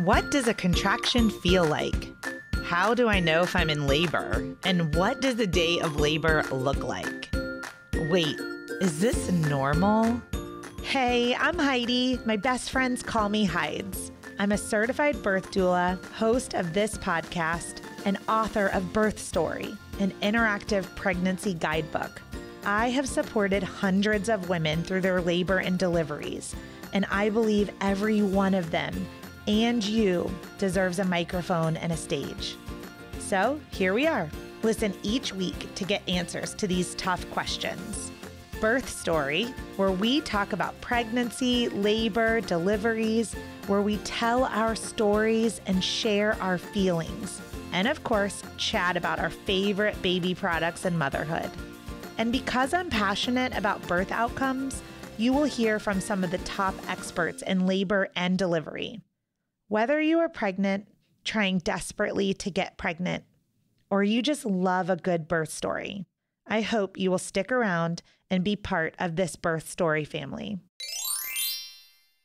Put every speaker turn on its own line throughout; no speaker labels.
What does a contraction feel like? How do I know if I'm in labor? And what does a day of labor look like? Wait, is this normal? Hey, I'm Heidi. My best friends call me Hides. I'm a certified birth doula, host of this podcast, and author of Birth Story, an interactive pregnancy guidebook. I have supported hundreds of women through their labor and deliveries, and I believe every one of them and you deserves a microphone and a stage. So here we are. Listen each week to get answers to these tough questions. Birth Story, where we talk about pregnancy, labor, deliveries, where we tell our stories and share our feelings. And of course, chat about our favorite baby products and motherhood. And because I'm passionate about birth outcomes, you will hear from some of the top experts in labor and delivery. Whether you are pregnant, trying desperately to get pregnant, or you just love a good birth story, I hope you will stick around and be part of this birth story family.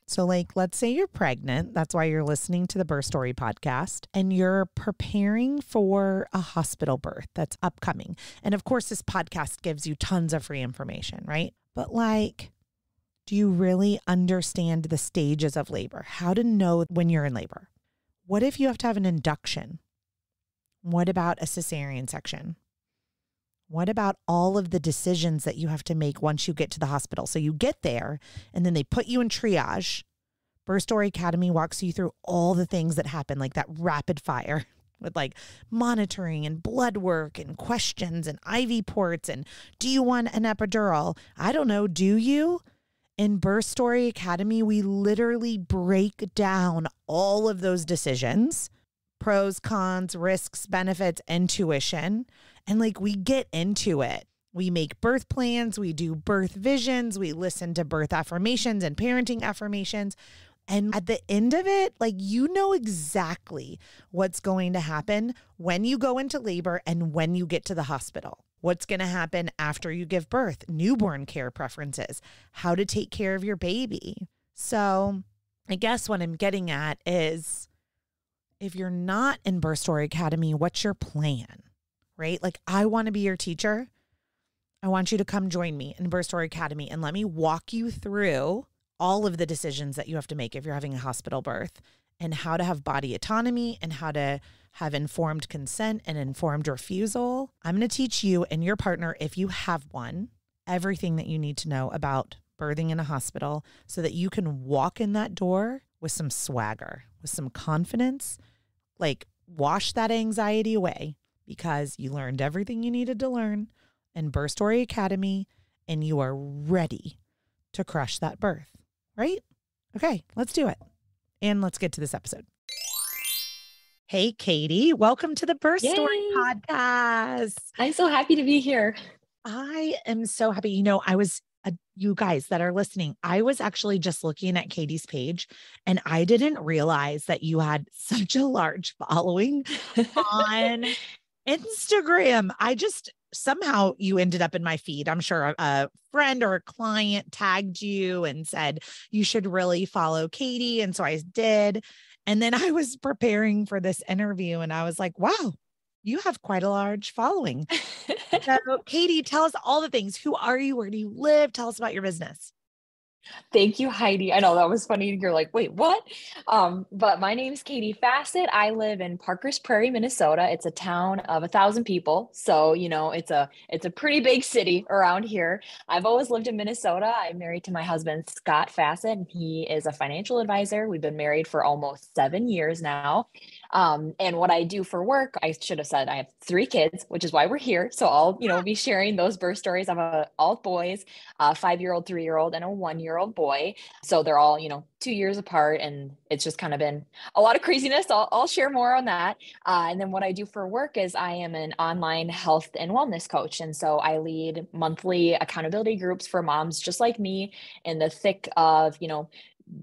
So let's say you're pregnant. That's why you're listening to the Birth Story podcast, and you're preparing for a hospital birth that's upcoming. And of course, this podcast gives you tons of free information, right? But do you really understand the stages of labor? How to know when you're in labor? What if you have to have an induction? What about a cesarean section? What about all of the decisions that you have to make once you get to the hospital? So you get there and then they put you in triage. Birth Story Academy walks you through all the things that happen, like that rapid fire with monitoring and blood work and questions and IV ports. And do you want an epidural? I don't know. Do you? In Birth Story Academy, we literally break down all of those decisions, pros, cons, risks, benefits, intuition. And we get into it. We make birth plans, we do birth visions, we listen to birth affirmations and parenting affirmations. And at the end of it, you know exactly what's going to happen when you go into labor and when you get to the hospital. What's going to happen after you give birth, newborn care preferences, how to take care of your baby. So I guess what I'm getting at is, if you're not in Birth Story Academy, what's your plan, right? I want to be your teacher. I want you to come join me in Birth Story Academy and let me walk you through all of the decisions that you have to make if you're having a hospital birth, and how to have body autonomy and how to have informed consent and informed refusal. I'm going to teach you and your partner, if you have one, everything that you need to know about birthing in a hospital so that you can walk in that door with some swagger, with some confidence, wash that anxiety away because you learned everything you needed to learn in Birth Story Academy and you are ready to crush that birth, right? Okay, let's do it. And let's get to this episode. Hey, Katy, welcome to the Birth Story podcast.
I'm so happy to be here.
I am so happy. You guys that are listening, I was actually just looking at Katy's page and I didn't realize that you had such a large following on Instagram. Somehow you ended up in my feed. I'm sure a friend or a client tagged you and said, you should really follow Katy. And so I did. And then I was preparing for this interview and I was like, wow, you have quite a large following. So Katy, tell us all the things. Who are you? Where do you live? Tell us about your business.
Thank you, Heidi. I know that was funny. You're like, wait, what? But my name is Katy Fassett. I live in Parkers Prairie, Minnesota. It's a town of 1,000 people. So, it's a pretty big city around here. I've always lived in Minnesota. I'm married to my husband, Scott Fassett, and he is a financial advisor. We've been married for almost 7 years now. And what I do for work, I should have said I have 3 kids, which is why we're here. So I'll, be sharing those birth stories. I have all boys, a 5-year-old, 3-year-old, and a 1-year-old boy. So they're all, 2 years apart. And it's just kind of been a lot of craziness. I'll share more on that. And then what I do for work is I am an online health and wellness coach. And so I lead monthly accountability groups for moms just like me in the thick of,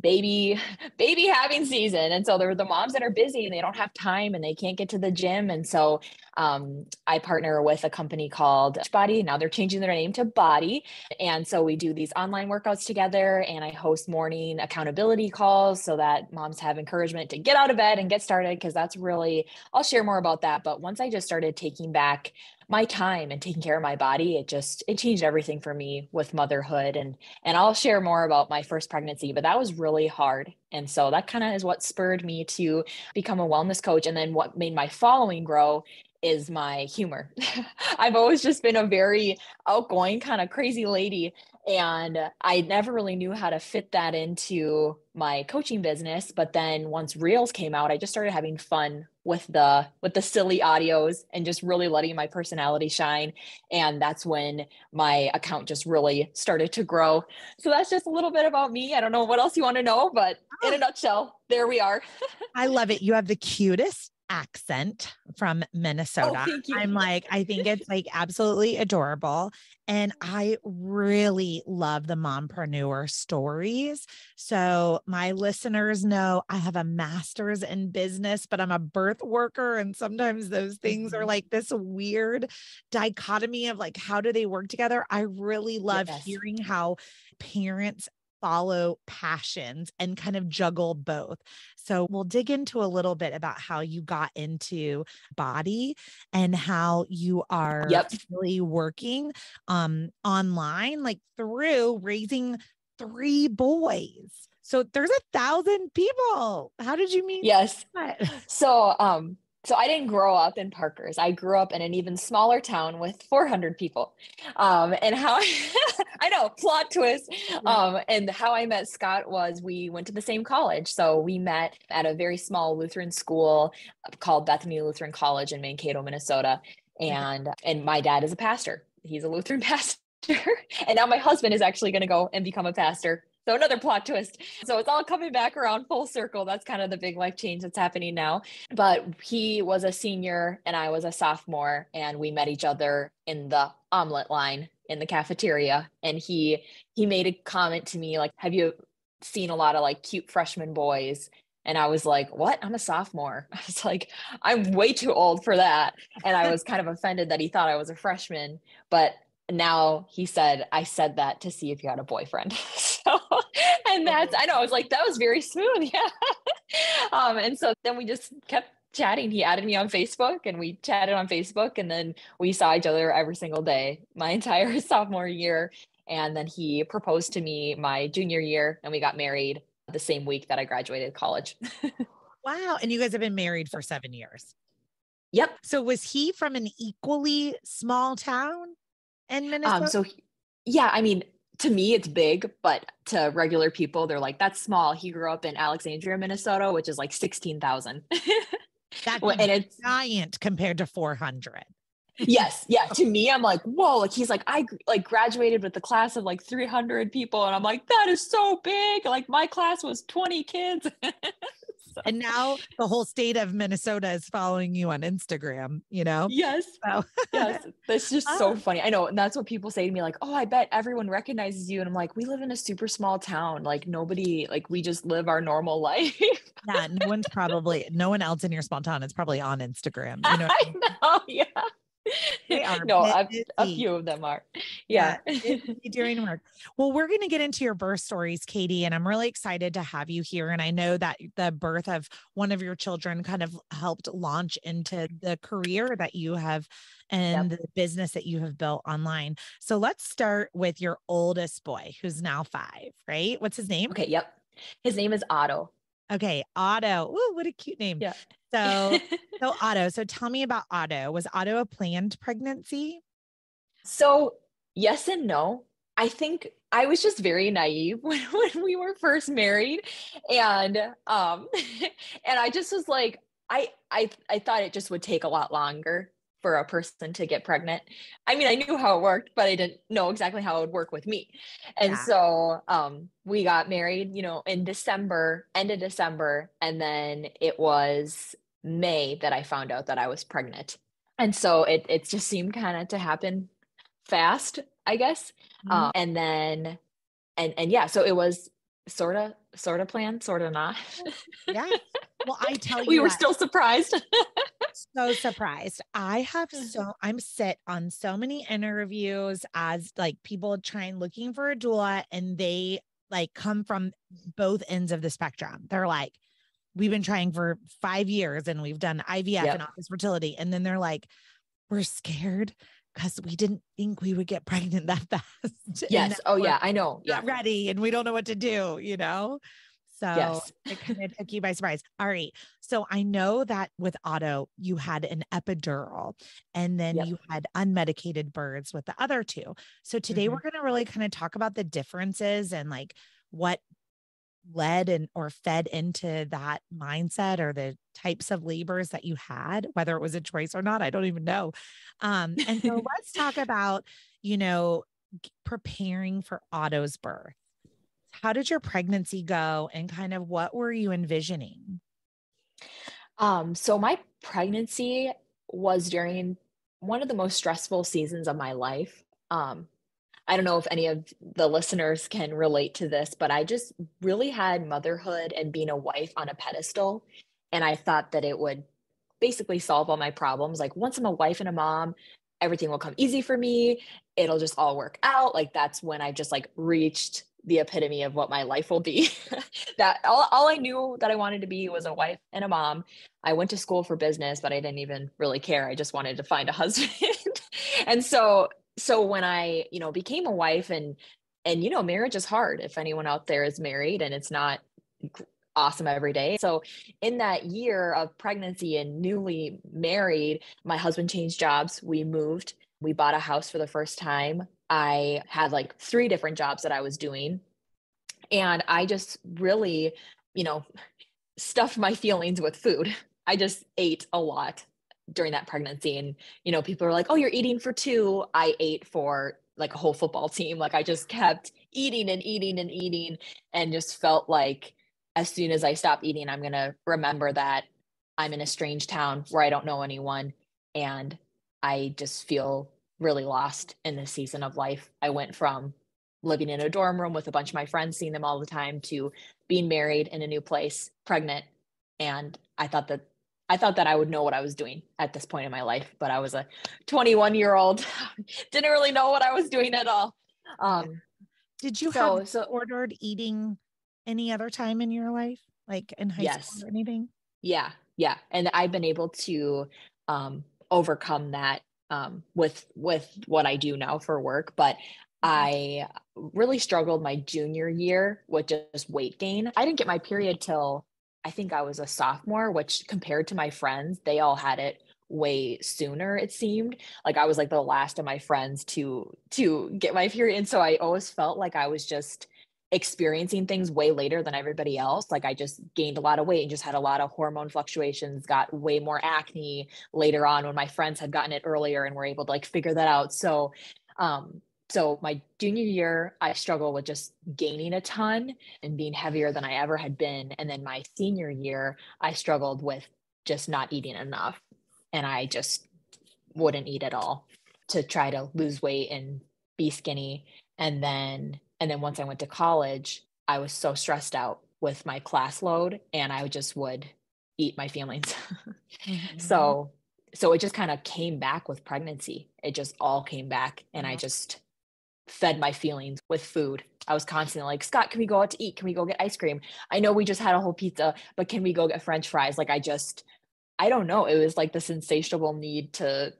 baby having season. And so they're the moms that are busy and they don't have time and they can't get to the gym. And so I partner with a company called Body. Now they're changing their name to Body. And so we do these online workouts together, and I host morning accountability calls so that moms have encouragement to get out of bed and get started. Cause that's really, I'll share more about that. But once I just started taking back my time and taking care of my body, it changed everything for me with motherhood. And I'll share more about my first pregnancy, but that was really hard. And so that kind of is what spurred me to become a wellness coach. And then what made my following grow is my humor. I've always just been a very outgoing, kind of crazy lady. And I never really knew how to fit that into my coaching business. But then once Reels came out, I just started having fun with the silly audios and just really letting my personality shine. And that's when my account just really started to grow. So that's just a little bit about me. I don't know what else you want to know, but in a nutshell, there we are.
I love it. You have the cutest accent from Minnesota.
Oh, thank you.
I think it's like absolutely adorable. And I really love the mompreneur stories. So my listeners know I have a master's in business, but I'm a birth worker. And sometimes those things are like this weird dichotomy of like, how do they work together? I really love hearing how parents follow passions and kind of juggle both. So we'll dig into a little bit about how you got into Body and how you are really working online, like through raising 3 boys. So there's 1,000 people. How did you meet?
Yes. So I didn't grow up in Parkers. I grew up in an even smaller town with 400 people. And how I know, plot twist. And how I met Scott was we went to the same college. So we met at a very small Lutheran school called Bethany Lutheran College in Mankato, Minnesota. And my dad is a pastor. He's a Lutheran pastor. And now my husband is actually going to go and become a pastor. So another plot twist. So it's all coming back around full circle. That's kind of the big life change that's happening now. But he was a senior and I was a sophomore, and we met each other in the omelet line in the cafeteria. And he made a comment to me like, have you seen a lot of like cute freshman boys? And I was like, what? I'm a sophomore. I was like, I'm way too old for that. And I was kind of offended that he thought I was a freshman. But now he said, I said that to see if you had a boyfriend. And I know, I was like, that was very smooth. Yeah. And so then we just kept chatting. He added me on Facebook and we chatted on Facebook, and then we saw each other every single day, my entire sophomore year. And then he proposed to me my junior year, and we got married the same week that I graduated college.
Wow. And you guys have been married for 7 years.
Yep.
So was he from an equally small town in Minnesota?
Yeah, I mean, to me, it's big, but to regular people, they're like, that's small. He grew up in Alexandria, Minnesota, which is like 16,000.
That's and it's giant compared to 400.
Yes. Yeah. To me, I'm like, whoa, like he's like, I like graduated with the class of like 300 people. And I'm like, that is so big. Like my class was 20 kids.
And now the whole state of Minnesota is following you on Instagram, you know?
Yes. So. Yes. That's just so funny. I know. And that's what people say to me, like, oh, I bet everyone recognizes you. And I'm like, we live in a super small town. Like nobody, like we just live our normal life.
Yeah. No one else in your small town is probably on Instagram. You know
I know. Yeah.
They are.
No, a few of them are. Yeah.
Doing work. Well, we're going to get into your birth stories, Katy, and I'm really excited to have you here. And I know that the birth of one of your children kind of helped launch into the career that you have and the business that you have built online. So let's start with your oldest boy, who's now 5, right? What's his name?
Okay. Yep. His name is Otto.
Okay. Otto. Ooh, what a cute name.
Yeah.
So Otto. So tell me about Otto. Was Otto a planned pregnancy?
So yes and no. I think I was just very naive when we were first married. And and I just was like, I thought it just would take a lot longer for a person to get pregnant. I mean, I knew how it worked, but I didn't know exactly how it would work with me. And so we got married, in December, end of December. And then it was May that I found out that I was pregnant. And so it just seemed kind of to happen fast, I guess. And then, yeah, so it was sort of sort of planned, sort of not.
Yes. Well, I tell
We
you
were
what,
still surprised.
so surprised. I'm sit on so many interviews as like people trying looking for a doula and they like come from both ends of the spectrum. They're like, we've been trying for 5 years and we've done IVF and
Yep.
office fertility. And then they're like, we're scared because we didn't think we would get pregnant that fast. And now
Yes. Oh
we're
yeah, I know.
not
Yeah.
ready and we don't know what to do, So
Yes.
it kind of took you by surprise. All right. So I know that with Otto, you had an epidural and then
Yep.
you had unmedicated births with the other two. So today
Mm-hmm.
we're going to really kind of talk about the differences and like what led and or fed into that mindset or the types of labors that you had, whether it was a choice or not, I don't even know. And so let's talk about, preparing for Otto's birth. How did your pregnancy go and kind of what were you envisioning?
So my pregnancy was during one of the most stressful seasons of my life. I don't know if any of the listeners can relate to this, but I just really had motherhood and being a wife on a pedestal. And I thought that it would basically solve all my problems. Like once I'm a wife and a mom, everything will come easy for me. It'll just all work out. Like that's when I just like reached the epitome of what my life will be. That all I knew that I wanted to be was a wife and a mom. I went to school for business, but I didn't even really care. I just wanted to find a husband. And so when I, became a wife and marriage is hard if anyone out there is married and it's not awesome every day. So in that year of pregnancy and newly married, my husband changed jobs. We moved. We bought a house for the first time. I had like 3 different jobs that I was doing. And I just really, you know, stuffed my feelings with food. I just ate a lot during that pregnancy. And, people are like, oh, you're eating for 2. I ate for like a whole football team. Like I just kept eating and eating and eating and just felt like as soon as I stop eating, I'm going to remember that I'm in a strange town where I don't know anyone. And I just feel really lost in this season of life. I went from living in a dorm room with a bunch of my friends, seeing them all the time, to being married in a new place, pregnant. And I thought that I would know what I was doing at this point in my life, but I was a 21-year-old, didn't really know what I was doing at all.
Yeah. Did you have
So
ordered eating any other time in your life, like in high school
yes,
or anything?
yeah, and I've been able to overcome that with what I do now for work, but I really struggled my junior year with just weight gain. I didn't get my period till I think I was a sophomore, which compared to my friends, they all had it way sooner, it seemed. Like I was like the last of my friends to get my period. And so I always felt like I was just experiencing things way later than everybody else. Like I just gained a lot of weight and just had a lot of hormone fluctuations, got way more acne later on when my friends had gotten it earlier and were able to like figure that out. So my junior year, I struggled with just gaining a ton and being heavier than I ever had been. And then my senior year, I struggled with just not eating enough. And I just wouldn't eat at all to try to lose weight and be skinny. And then once I went to college, I was so stressed out with my class load and I just would eat my feelings.
Mhm.
So it just kind of came back with pregnancy. It just all came back and I
Yeah.
just fed my feelings with food. I was constantly like, Scott, can we go out to eat? Can we go get ice cream? I know we just had a whole pizza, but can we go get French fries? Like I don't know. It was like the insatiable need to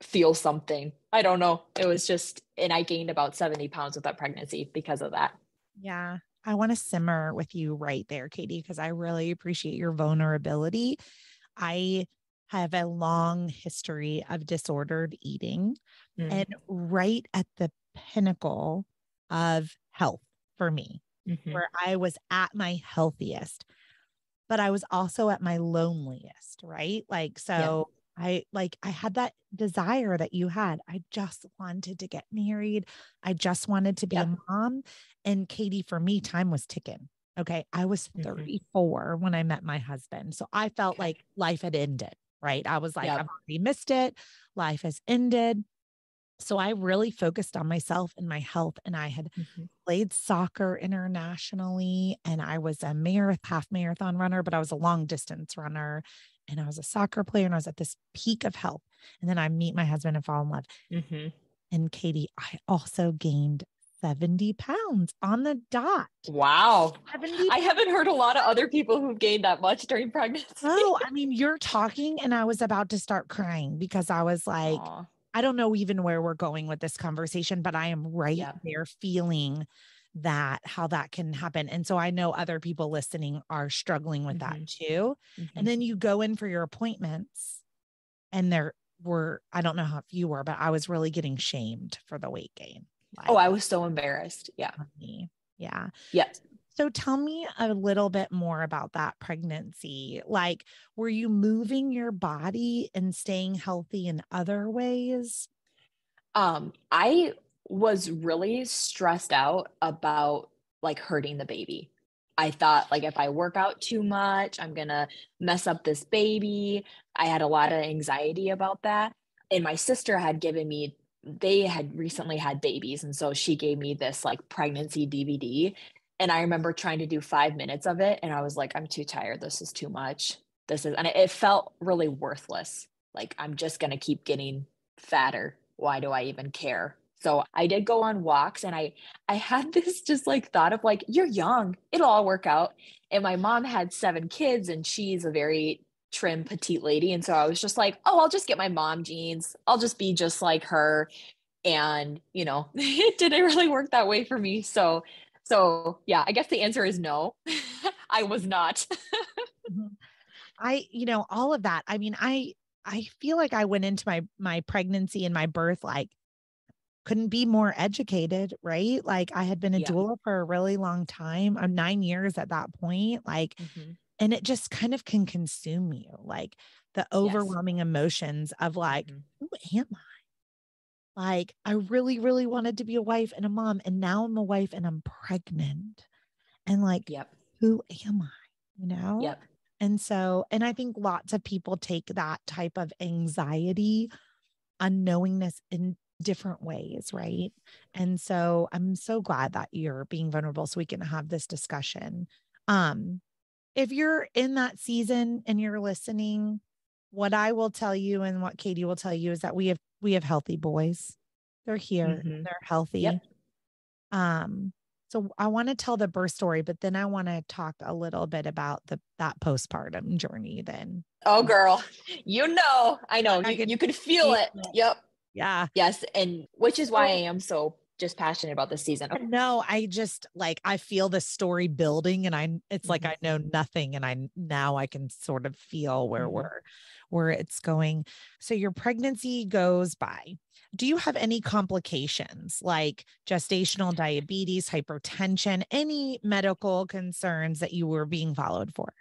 feel something. I don't know. It was just, and I gained about 70 pounds with that pregnancy because of that.
Yeah. I want to simmer with you right there, Katy, because I really appreciate your vulnerability. I have a long history of disordered eating
Mm.
and right at the pinnacle of health for me,
Mm-hmm.
where I was at my healthiest, but I was also at my loneliest, right? Like,
Yeah.
so I had that desire that you had. I just wanted to get married. I just wanted to be a
Yep.
mom. And Katy, for me, time was ticking. Okay. I was
Mm-hmm.
34 when I met my husband. So I felt
Okay.
like life had ended, right? I was like, I've
Yep.
already missed it. Life has ended. So I really focused on myself and my health. And I had
Mhm.
played soccer internationally, and I was a half marathon runner, but I was a long distance runner, and I was a soccer player, and I was at this peak of health. And then I meet my husband and fall in love.
Mhm.
And Katy, I also gained 70 pounds on the dot.
Wow.
70
I
pounds.
haven't heard a lot of other people who've gained that much during pregnancy.
Oh, I mean, you're talking, and I was about to start crying because I was like,
Aw.
I don't know even where we're going with this conversation, but I am right
Yeah.
there feeling that how that can happen. And so I know other people listening are struggling with that
Mhm.
too. And
Mhm.
then you go in for your appointments, and I don't know how if you were, but I was really getting shamed for the weight gain.
Oh,
Like
I was so embarrassed. Yeah.
me. Yeah.
Yes.
So tell me a little bit more about that pregnancy. Like, were you moving your body and staying healthy in other ways?
I was really stressed out about like hurting the baby. I thought like if I work out too much, I'm gonna mess up this baby. I had a lot of anxiety about that. And my sister had given me, they had recently had babies. And so she gave me this like pregnancy DVD. And I remember trying to do 5 minutes of it. And I was like, I'm too tired. This is too much. And it felt really worthless. Like I'm just gonna keep getting fatter. Why do I even care? So I did go on walks, and I had this just like thought of like, you're young, it'll all work out. And my mom had 7 kids, and she's a very trim petite lady. And so I was just like, oh, I'll just get my mom jeans. I'll just be just like her. And it didn't really work that way for me. So yeah, I guess the answer is no. I was not.
Mhm. All of that. I mean, I feel like I went into my pregnancy and my birth like couldn't be more educated, right? Like I had been a
Yeah.
doula for a really long time. I'm 9 years at that point. Like,
Hmm.
and it just kind of can consume you, like the
Yes.
overwhelming emotions of like,
Hmm.
who am I? Like, I really, really wanted to be a wife and a mom, and now I'm a wife and I'm pregnant. And like,
Yep.
who am I? You know?
Yep.
And so, and I think lots of people take that type of anxiety, unknowingness in different ways, right? And so I'm so glad that you're being vulnerable so we can have this discussion. Um, if you're in that season and you're listening, what I will tell you and what Katy will tell you is that we have healthy boys. They're here,
Hmm.
they're healthy.
Yep.
Um, so I want to tell the birth story, but then I want to talk a little bit about that postpartum journey then.
Oh, girl, I know
I
you
can
could feel
feel
it.
it.
Yep.
Yeah.
Yes. And which is why I
So
am so just passionate about this season.
no, I just like I feel the story building, and it's like
Hmm.
I know nothing, and I can sort of feel
Hmm.
where it's going. So your pregnancy goes by. Do you have any complications like gestational diabetes, hypertension, any medical concerns that you were being followed for?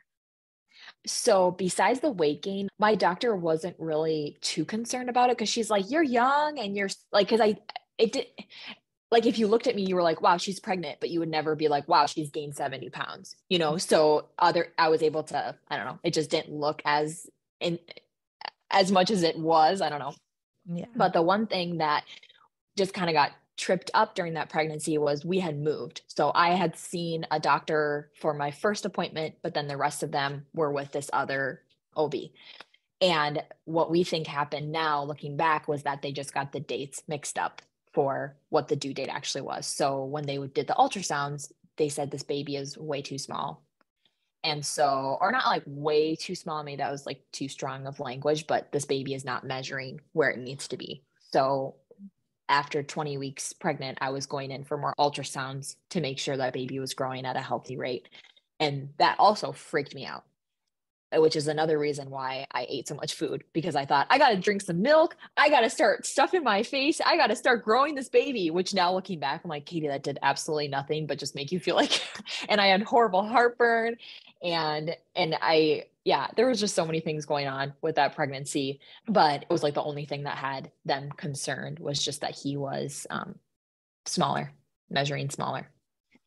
So besides the weight gain, my doctor wasn't really too concerned about it because she's like, you're young and you're like, because it did, like if you looked at me, you were like, wow, she's pregnant, but you would never be like, wow, she's gained 70 pounds, So I was able to, I don't know, it just didn't look in as much as it was. I don't know.
Yeah.
But the one thing that just kind of got tripped up during that pregnancy was we had moved. So I had seen a doctor for my first appointment, but then the rest of them were with this other OB. And what we think happened now, looking back, was that they just got the dates mixed up for what the due date actually was. So when they did the ultrasounds, they said this baby is way too small. And so, or not like way too small. Maybe that was like too strong of language, but this baby is not measuring where it needs to be. So after 20 weeks pregnant, I was going in for more ultrasounds to make sure that baby was growing at a healthy rate. And that also freaked me out, which is another reason why I ate so much food, because I thought I got to drink some milk. I got to start stuffing my face. I got to start growing this baby, which now looking back, I'm like, Katy, that did absolutely nothing but just make you feel like, and I had horrible heartburn. Yeah, there was just so many things going on with that pregnancy, but it was like the only thing that had them concerned was just that he was smaller, measuring smaller.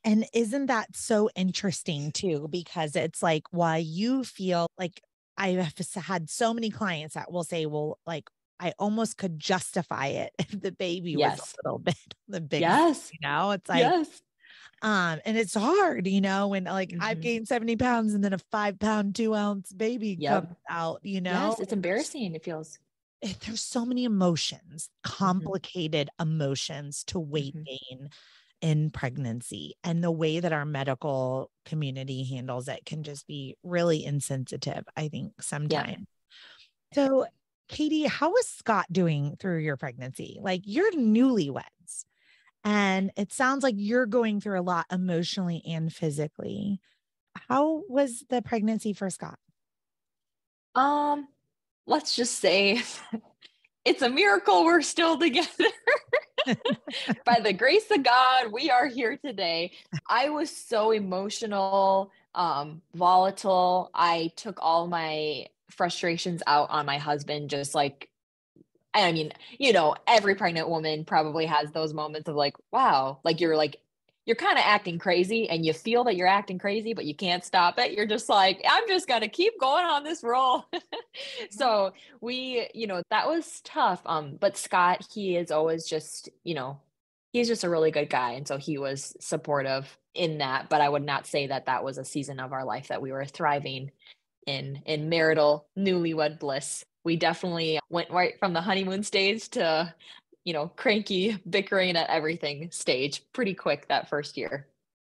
And isn't that so interesting too? Because it's like, why you feel like I have had so many clients that will say, well, like, I almost could justify it if the baby was a
Yes.
little bit the big,
Yes.
it's like,
Yes.
and it's hard, when like I've
Mhm.
gained 70 pounds and then a 5 pound, 2 ounce baby comes
Yep.
out,
Yes. It's
and
embarrassing. It feels.
there's so many emotions,
Mhm.
complicated emotions to weight
Mhm.
gain in pregnancy. And the way that our medical community handles it can just be really insensitive, I think,
Yep.
sometimes. So, Katy, how is Scott doing through your pregnancy? Like, you're newlyweds, and it sounds like you're going through a lot emotionally and physically. How was the pregnancy for Scott?
Um, let's just say it's a miracle we're still together. By the grace of God, we are here today. I was so emotional, volatile. I took all my frustrations out on my husband, just like, I mean, every pregnant woman probably has those moments of like, wow, like, you're kind of acting crazy and you feel that you're acting crazy, but you can't stop it. You're just like, I'm just going to keep going on this roll. So that was tough. But Scott, he is always just, he's just a really good guy. And so he was supportive in that, but I would not say that that was a season of our life that we were thriving in marital newlywed bliss. We definitely went right from the honeymoon stage to, cranky bickering at everything stage pretty quick that first year.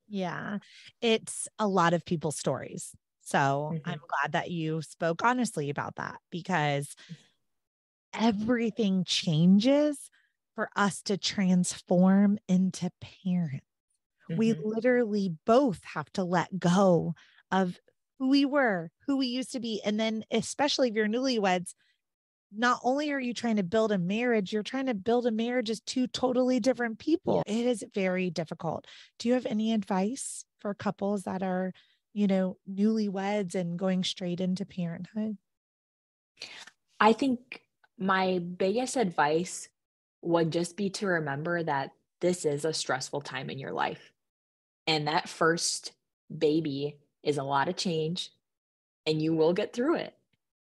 Yeah, it's a lot of people's stories. So I'm
Mhm.
glad that you spoke honestly about that, because everything changes for us to transform into parents. We
Mhm.
literally both have to let go of who we were, who we used to be. And then, especially if you're newlyweds, not only are you trying to build a marriage, you're trying to build a marriage as two totally different people.
Yeah.
It is very difficult. Do you have any advice for couples that are, newlyweds and going straight into parenthood?
I think my biggest advice would just be to remember that this is a stressful time in your life. And that first baby is a lot of change and you will get through it.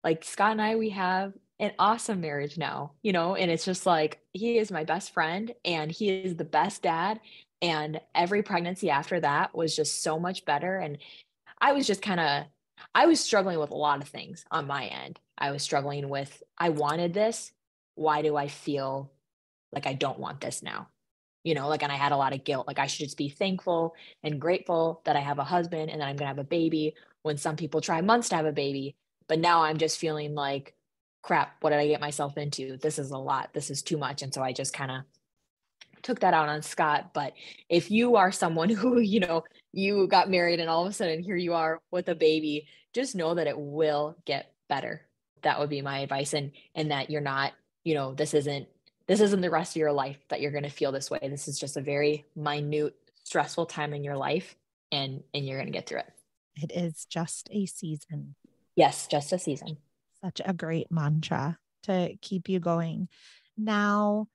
Like Scott and I, we have an awesome marriage now, and it's just like he is my best friend and he is the best dad. And every pregnancy after that was just so much better. And I was just kind of, I was struggling with a lot of things on my end. I was struggling with, I wanted this. Why do I feel like I don't want this now? And I had a lot of guilt. Like I should just be thankful and grateful that I have a husband and that I'm going to have a baby, when some people try months to have a baby. But now I'm just feeling like, crap, what did I get myself into? This is a lot. This is too much. And so I just kind of took that out on Scott. But if you are someone who, you got married and all of a sudden here you are with a baby, just know that it will get better. That would be my advice. And that you're not, this isn't the rest of your life that you're going to feel this way. This is just a very minute, stressful time in your life, and you're going to get through it.
It is just a season.
Yes, just a season.
Such a great mantra to keep you going. Now,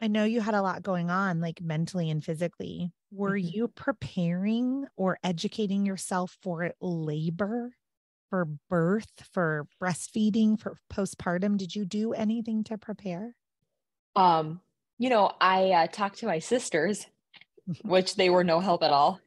I know you had a lot going on, like mentally and physically. Were
Mhm.
you preparing or educating yourself for labor, for birth, for breastfeeding, for postpartum? Did you do anything to prepare?
Um, I talked to my sisters, which they were no help at all.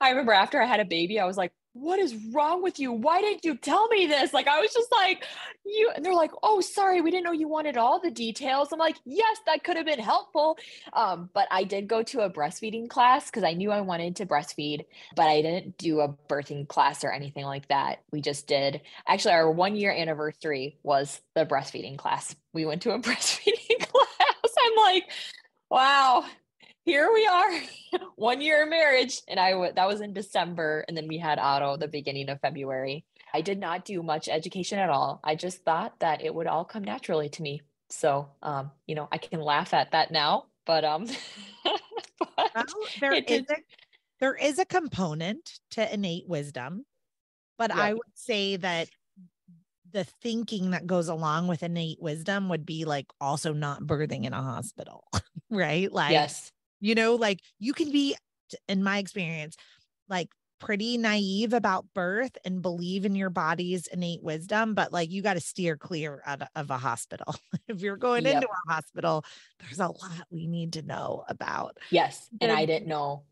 I remember after I had a baby, I was like, "What is wrong with you? Why didn't you tell me this?" Like, I was just like, "You," and they're like, "Oh, sorry, we didn't know you wanted all the details." I'm like, "Yes, that could have been helpful." But I did go to a breastfeeding class because I knew I wanted to breastfeed, but I didn't do a birthing class or anything like that. We just did, actually, our 1 year anniversary was the breastfeeding class. We went to a breastfeeding class. I'm like, wow, here we are. 1 year of marriage, and that was in December, and then we had Otto the beginning of February. I did not do much education at all. I just thought that it would all come naturally to me. So, I can laugh at that now, but but
Well,
it did.
there is a component to innate wisdom, but I
Yep.
would say that the thinking that goes along with innate wisdom would be like also not birthing in a hospital, right? Like,
Yes.
like you can be, in my experience, like pretty naive about birth and believe in your body's innate wisdom, but like you got to steer clear of a hospital. If you're going into a hospital, there's a lot we need to know about.
Yes. And I didn't know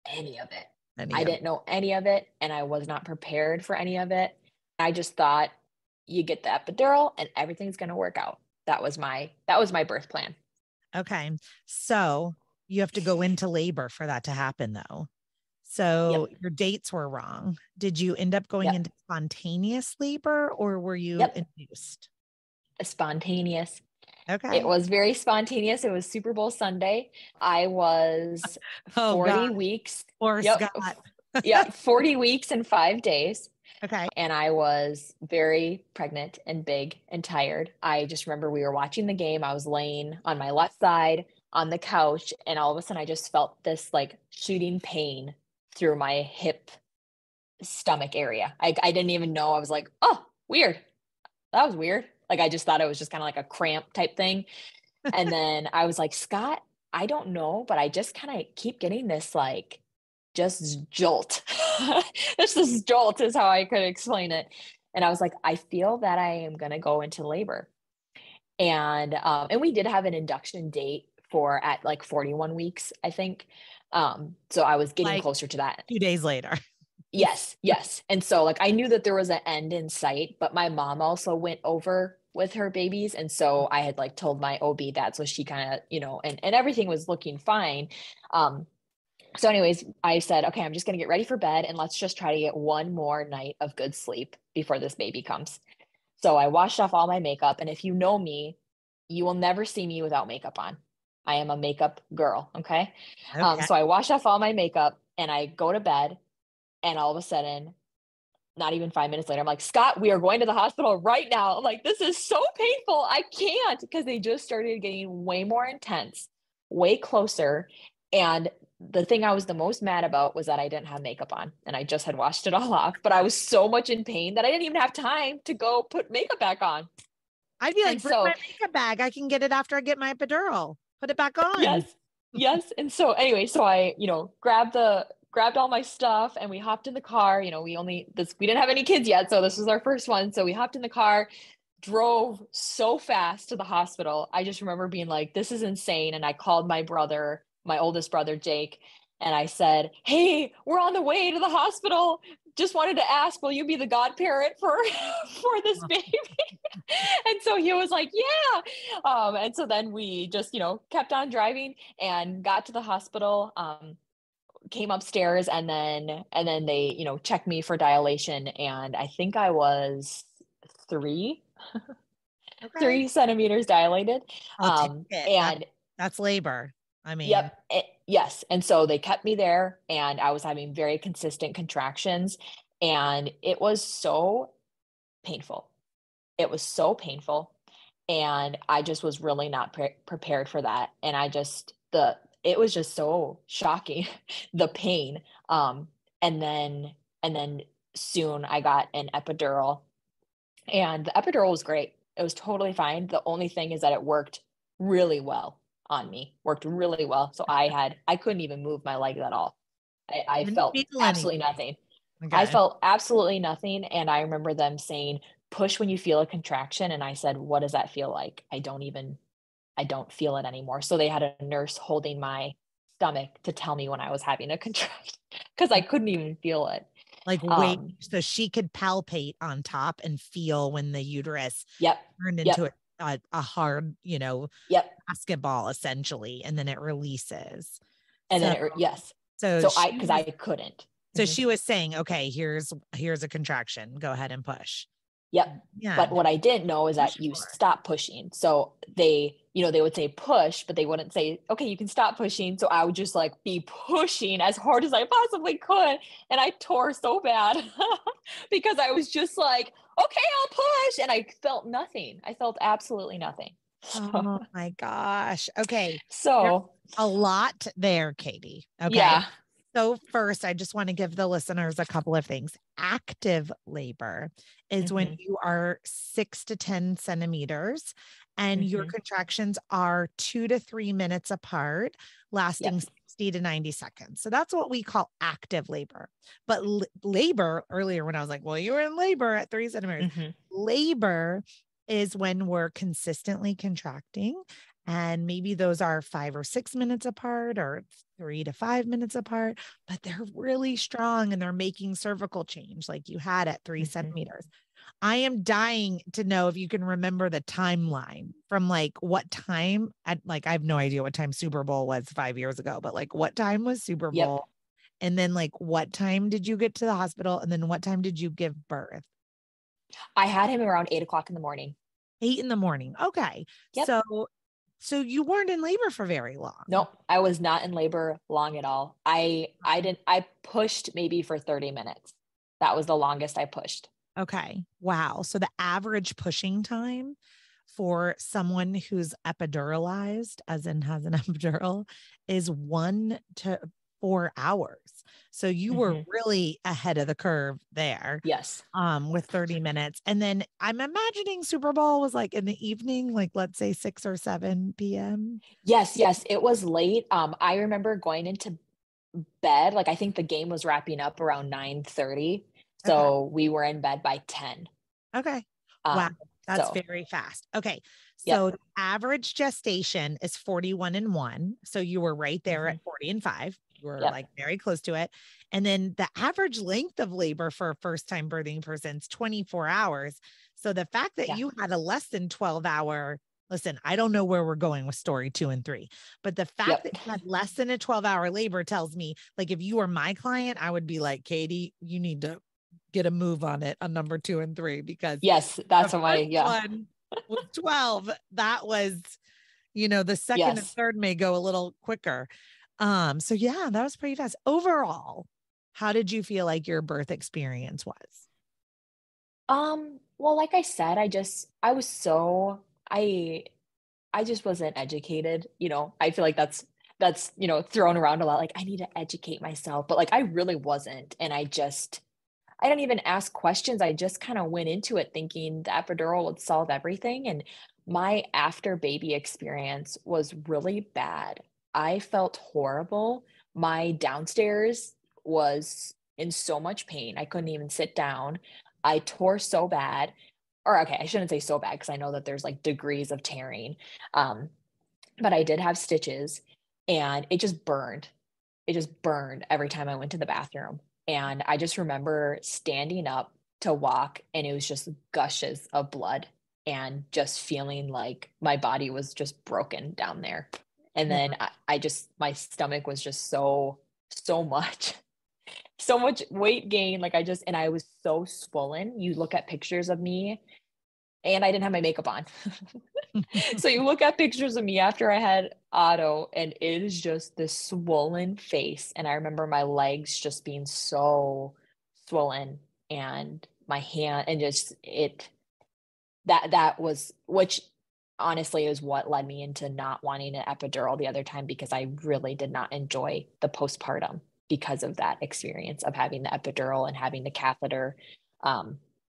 any of it. I didn't know any of it, and I was not prepared for any of it. I just thought you get the epidural and everything's going to work out. That was my birth plan.
Okay. So you have to go into labor for that to happen though. So your dates were wrong. Did you end up going into spontaneous labor or were you induced?
Spontaneous.
Okay.
It was very spontaneous. It was Super Bowl Sunday. I was 40 weeks.
Poor Scott.
40 weeks and 5 days.
Okay.
And I was very pregnant and big and tired. I just remember we were watching the game. I was laying on my left side on the couch, and all of a sudden I just felt this like shooting pain through my hip stomach area. I didn't even know. I was like, oh, weird. That was weird. Like, I just thought it was just kind of like a cramp type thing. And then I was like, Scott, I don't know, but I just kind of keep getting this like just jolt. This jolt is how I could explain it. And I was like, I feel that I am going to go into labor. And we did have an induction date for at like 41 weeks, I think. So I was getting closer to that.
2 days later.
Yes. And so like, I knew that there was an end in sight, but my mom also went over with her babies. And so I had like told my OB that, so she kind of, and everything was looking fine. So anyways, I said, okay, I'm just going to get ready for bed and let's just try to get one more night of good sleep before this baby comes. So I washed off all my makeup. And if you know me, you will never see me without makeup on. I am a makeup girl. Okay. So I washed off all my makeup and I go to bed, and all of a sudden, not even 5 minutes later, I'm like, Scott, we are going to the hospital right now. I'm like, this is so painful. I can't, because they just started getting way more intense, way closer. And the thing I was the most mad about was that I didn't have makeup on and I just had washed it all off, but I was so much in pain that I didn't even have time to go put makeup back on.
I'd be like, bring my makeup bag. I can get it after I get my epidural. Put it back on.
Yes. And so anyway, so I, grabbed all my stuff and we hopped in the car. We didn't have any kids yet. So this was our first one. So we hopped in the car, drove so fast to the hospital. I just remember being like, this is insane. And I called my brother, my oldest brother, Jake. And I said, hey, we're on the way to the hospital. Just wanted to ask, will you be the godparent for this baby? And so he was like, yeah. And so then we just, kept on driving and got to the hospital, came upstairs, and then they, checked me for dilation. And I think I was 3 centimeters dilated.
And that's labor. I mean,
yes. And so they kept me there, and I was having very consistent contractions, and it was so painful. And I just was really not prepared for that. And it was just so shocking, the pain. And then soon I got an epidural, and the epidural was great. It was totally fine. The only thing is that it worked really well on me, So I couldn't even move my legs at all. I felt absolutely nothing. Okay. I felt absolutely nothing. And I remember them saying, push when you feel a contraction. And I said, what does that feel like? I don't feel it anymore. So they had a nurse holding my stomach to tell me when I was having a contraction, because I couldn't even feel it.
Like, wait, so she could palpate on top and feel when the uterus turned into a hard, basketball essentially, and then it releases.
And So I couldn't.
So she was saying, okay, here's a contraction. Go ahead and push.
Yep. Yeah. But what I didn't know is that you stop pushing. So they would say push, but they wouldn't say, okay, you can stop pushing. So I would just like be pushing as hard as I possibly could. And I tore so bad because I was just like, okay, I'll push. And I felt nothing. I felt absolutely nothing.
Oh my gosh. Okay.
So
there's a lot there, Katy. Okay. Yeah. So first, I just want to give the listeners a couple of things. Active labor is when you are 6 to 10 centimeters and your contractions are 2 to 3 minutes apart, lasting 60 to 90 seconds. So that's what we call active labor. But labor, earlier when I was like, well, you were in labor at 3 centimeters, labor is when we're consistently contracting, and maybe those are 5 or 6 minutes apart or 3 to 5 minutes apart, but they're really strong and they're making cervical change like you had at 3 centimeters. I am dying to know if you can remember the timeline from like what time at, like, I have no idea what time Super Bowl was 5 years ago, but like what time was Super Bowl? And then like what time did you get to the hospital? And then what time did you give birth?
I had him around 8 o'clock in the morning.
8 in the morning. Okay. So you weren't in labor for very long.
No, I was not in labor long at all. I pushed maybe for 30 minutes. That was the longest I pushed.
Okay. Wow. So the average pushing time for someone who's epiduralized, as in has an epidural, is 1 to 4 hours. So you were really ahead of the curve there.
Yes.
With 30 minutes. And then I'm imagining Super Bowl was like in the evening, like let's say 6 or 7 p.m.
Yes. It was late. I remember going into bed. Like I think the game was wrapping up around 9:30. So we were in bed by 10.
Okay. Wow. That's very fast. Okay. So the average gestation is 41 and 1. So you were right there at 40 and 5. You were like very close to it. And then the average length of labor for a first time birthing person is 24 hours. So the fact that you had a less than 12-hour, listen, I don't know where we're going with story 2 and 3, but the fact that you had less than a 12-hour labor tells me, like, if you were my client, I would be like, Katy, you need to get a move on it on number 2 and 3, because
that's what
one was 12. That was, the second and third may go a little quicker. So yeah, that was pretty fast. Overall, how did you feel like your birth experience was?
Well, like I said, I just wasn't educated. I feel like that's thrown around a lot. Like, I need to educate myself, but like I really wasn't. And I didn't even ask questions. I just kind of went into it thinking the epidural would solve everything. And my after baby experience was really bad. I felt horrible. My downstairs was in so much pain. I couldn't even sit down. I tore so bad. Or okay, I shouldn't say so bad because I know that there's like degrees of tearing. But I did have stitches and it just burned. It just burned every time I went to the bathroom. And I just remember standing up to walk and it was just gushes of blood and just feeling like my body was just broken down there. And then my stomach was just so much, so much weight gain. Like and I was so swollen. You look at pictures of me and I didn't have my makeup on. So you look at pictures of me after I had Otto and it is just this swollen face. And I remember my legs just being so swollen and my hand and just that was, which honestly is what led me into not wanting an epidural the other time, because I really did not enjoy the postpartum because of that experience of having the epidural and having the catheter.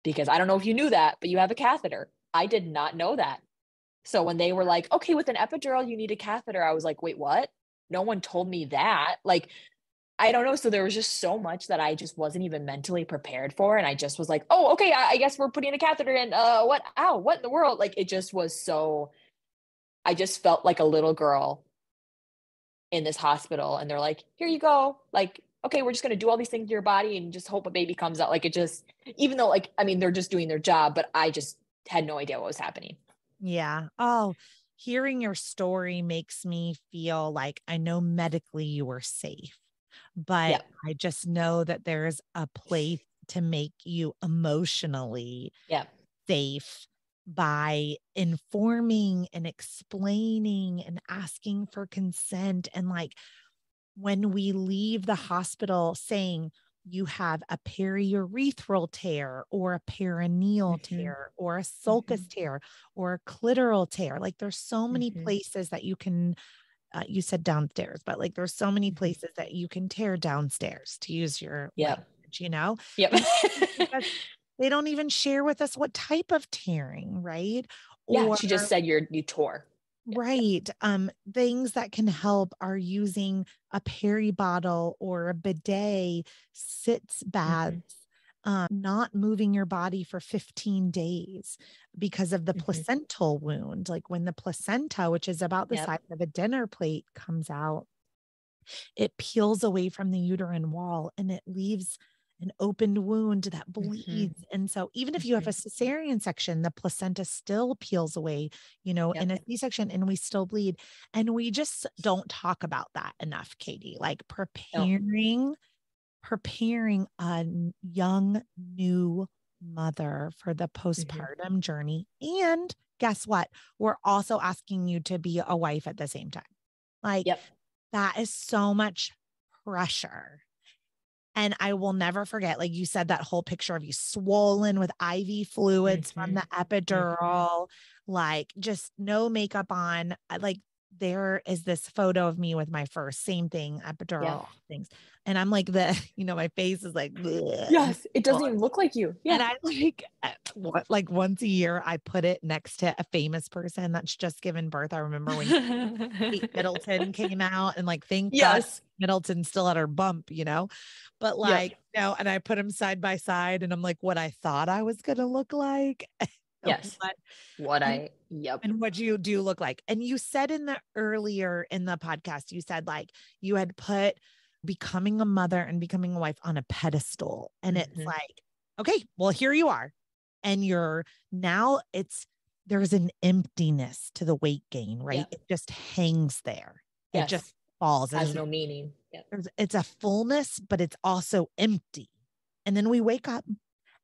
Because I don't know if you knew that, but you have a catheter. I did not know that. So when they were like, okay, with an epidural, you need a catheter, I was like, wait, what? No one told me that. Like, I don't know. So there was just so much that I just wasn't even mentally prepared for. And I just was like, oh, okay, I guess we're putting a catheter in. What in the world? Like, it just was so, I just felt like a little girl in this hospital. And they're like, here you go. Like, okay, we're just going to do all these things to your body and just hope a baby comes out. Like, it just, even though like, I mean, they're just doing their job, but I just had no idea what was happening.
Yeah. Oh, hearing your story makes me feel like I know medically you were safe, but I just know that there's a place to make you emotionally safe by informing and explaining and asking for consent. And like when we leave the hospital saying, you have a periurethral tear or a perineal tear or a sulcus tear or a clitoral tear. Like there's so many places that you can, you said downstairs, but like there's so many places that you can tear downstairs, to use your language,
Yep.
They don't even share with us what type of tearing, right?
Yeah,
Or
she just said you tore.
right. Things that can help are using a peri bottle or a bidet, sitz
Mm-hmm.
baths, not moving your body for 15 days because of the
Mm-hmm.
placental wound. Like when the placenta, which is about the
Yep.
size of a dinner plate, comes out, it peels away from the uterine wall and it leaves an opened wound that
Mm-hmm.
bleeds. And so even if you have
Mm-hmm.
a cesarean section, the placenta still peels away, in
Yep.
a C-section, and we still bleed. And we just don't talk about that enough, Katy. Like
No.
preparing a young new mother for the
Mm-hmm.
postpartum journey. And guess what? We're also asking you to be a wife at the same time. Like
Yep.
that is so much pressure. And I will never forget, like you said, that whole picture of you swollen with IV fluids from
Mm-hmm.
the
Mm-hmm.
epidural, like just no makeup on. Like there is this photo of me with my first, same thing,
Yep.
epidural things. And I'm like my face is like, bleh.
Yes, it doesn't even look like you.
And
Yeah.
I like once a year, I put it next to a famous person that's just given birth. I remember when Kate Middleton came out, and like, thank God
Yes.
Middleton still had her bump, but
Yep.
like, and I put them side by side and I'm like, what I thought I was going to look like.
Yes.
what, and,
Yep.
and what you do look like. And you said earlier in the podcast, you said like you had put becoming a mother and becoming a wife on a pedestal. And it's
Mm-hmm.
like, okay, well, here you are. And there's an emptiness to the weight gain, right?
Yep.
It just hangs there. It
Yes.
just falls.
Has no meaning. Yep.
It's a fullness, but it's also empty. And then we wake up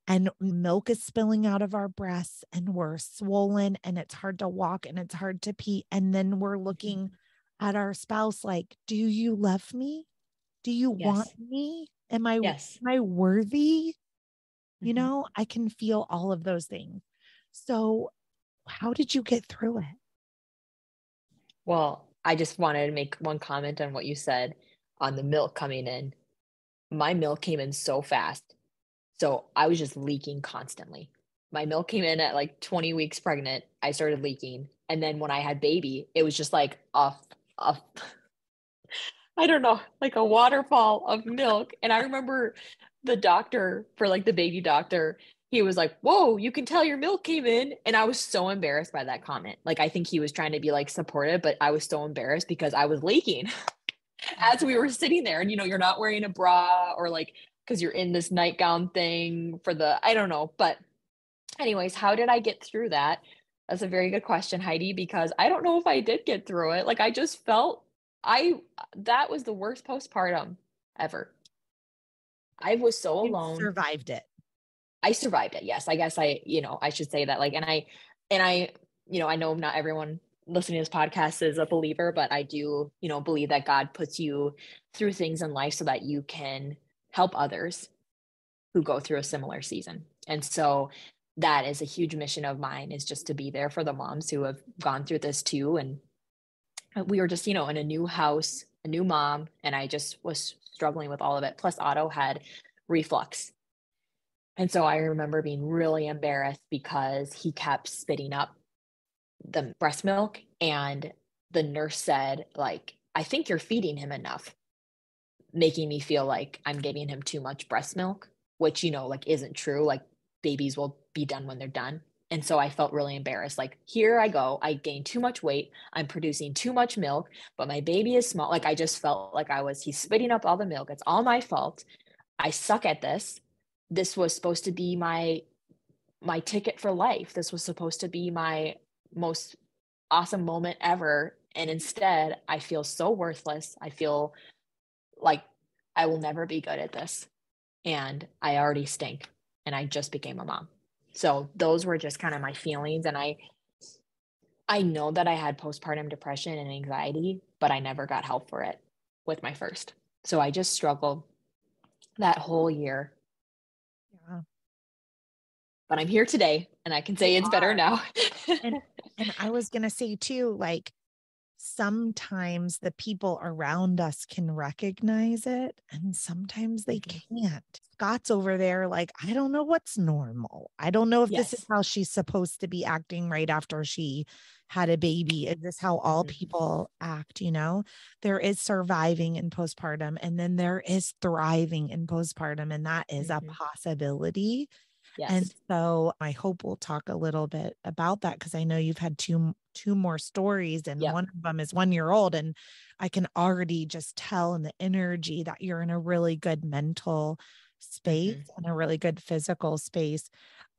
and milk is spilling out of our breasts and we're swollen and it's hard to walk and it's hard to pee. And then we're looking at our spouse like, do you love me? Do you want
Yes.
me? Am
Yes.
I worthy?
Mm-hmm.
I can feel all of those things. So how did you get through it?
Well, I just wanted to make one comment on what you said on the milk coming in. My milk came in so fast. So I was just leaking constantly. My milk came in at like 20 weeks pregnant. I started leaking. And then when I had baby, it was just like a I don't know, like a waterfall of milk. And I remember the doctor for like the baby doctor, he was like, "Whoa, you can tell your milk came in." And I was so embarrassed by that comment. Like, I think he was trying to be like supportive, but I was so embarrassed because I was leaking as we were sitting there. And, you're not wearing a bra or like, because you're in this nightgown thing for I don't know. But, anyways, how did I get through that? That's a very good question, Heidi, because I don't know if I did get through it. Like, I just felt that was the worst postpartum ever. I was so
You
alone.
survived it.
I survived it. Yes. I guess I should say that. Like, and I, I know not everyone listening to this podcast is a believer, but I do, believe that God puts you through things in life so that you can help others who go through a similar season. And so that is a huge mission of mine, is just to be there for the moms who have gone through this too. And we were just, in a new house, a new mom, and I just was struggling with all of it. Plus, Otto had reflux. And so I remember being really embarrassed because he kept spitting up the breast milk. And the nurse said, like, "I think you're feeding him enough," making me feel like I'm giving him too much breast milk, which, like, isn't true. Like, babies will be done when they're done. And so I felt really embarrassed. Like, here I go. I gained too much weight. I'm producing too much milk, but my baby is small. Like, I just felt like he's spitting up all the milk. It's all my fault. I suck at this. This was supposed to be my ticket for life. This was supposed to be my most awesome moment ever. And instead, I feel so worthless. I feel like I will never be good at this. And I already stink. And I just became a mom. So those were just kind of my feelings. And I know that I had postpartum depression and anxiety, but I never got help for it with my first. So I just struggled that whole year.
Yeah.
But I'm here today and I can say
You
it's better
are.
now.
And I was going to say too, like, sometimes the people around us can recognize it and sometimes they can't. Scott's over there like, I don't know what's normal. I don't know if this is how she's supposed to be acting right after she had a baby. Is this how all people act? You know, there is surviving in postpartum and then there is thriving in postpartum, and that is a possibility. And so I hope we'll talk a little bit about that, because I know you've had two more stories, and one of them is 1 year old. And I can already just tell in the energy that you're in a really good mental space and a really good physical space.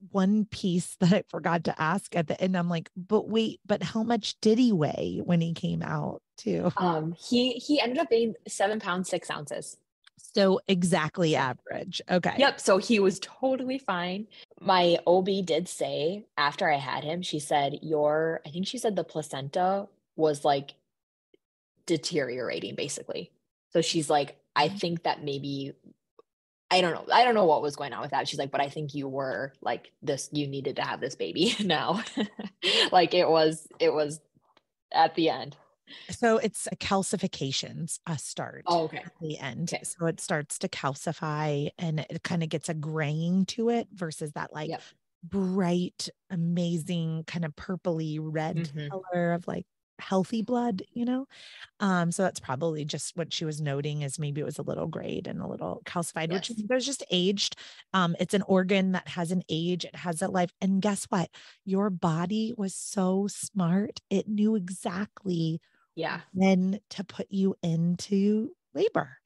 One piece that I forgot to ask at the end, I'm like, but wait, but how much did he weigh when he came out too?
He ended up being 7 pounds, 6 ounces.
So exactly average. Okay.
Yep. So he was totally fine. My OB did say after I had him, she said, I think she said the placenta was like deteriorating basically. So she's like, I think that maybe, I don't know. I don't know what was going on with that. She's like, but I think you were like this, you needed to have this baby now. Like it was at the end.
So it's calcifications start at the end.
Okay.
So it starts to calcify and it kind of gets a graying to it versus that like bright, amazing kind of purpley red color of like healthy blood, you know? So that's probably just what she was noting, is maybe it was a little grayed and a little calcified, which there's just aged. It's an organ that has an age, it has a life. And guess what? Your body was so smart. It knew exactly when to put you into labor,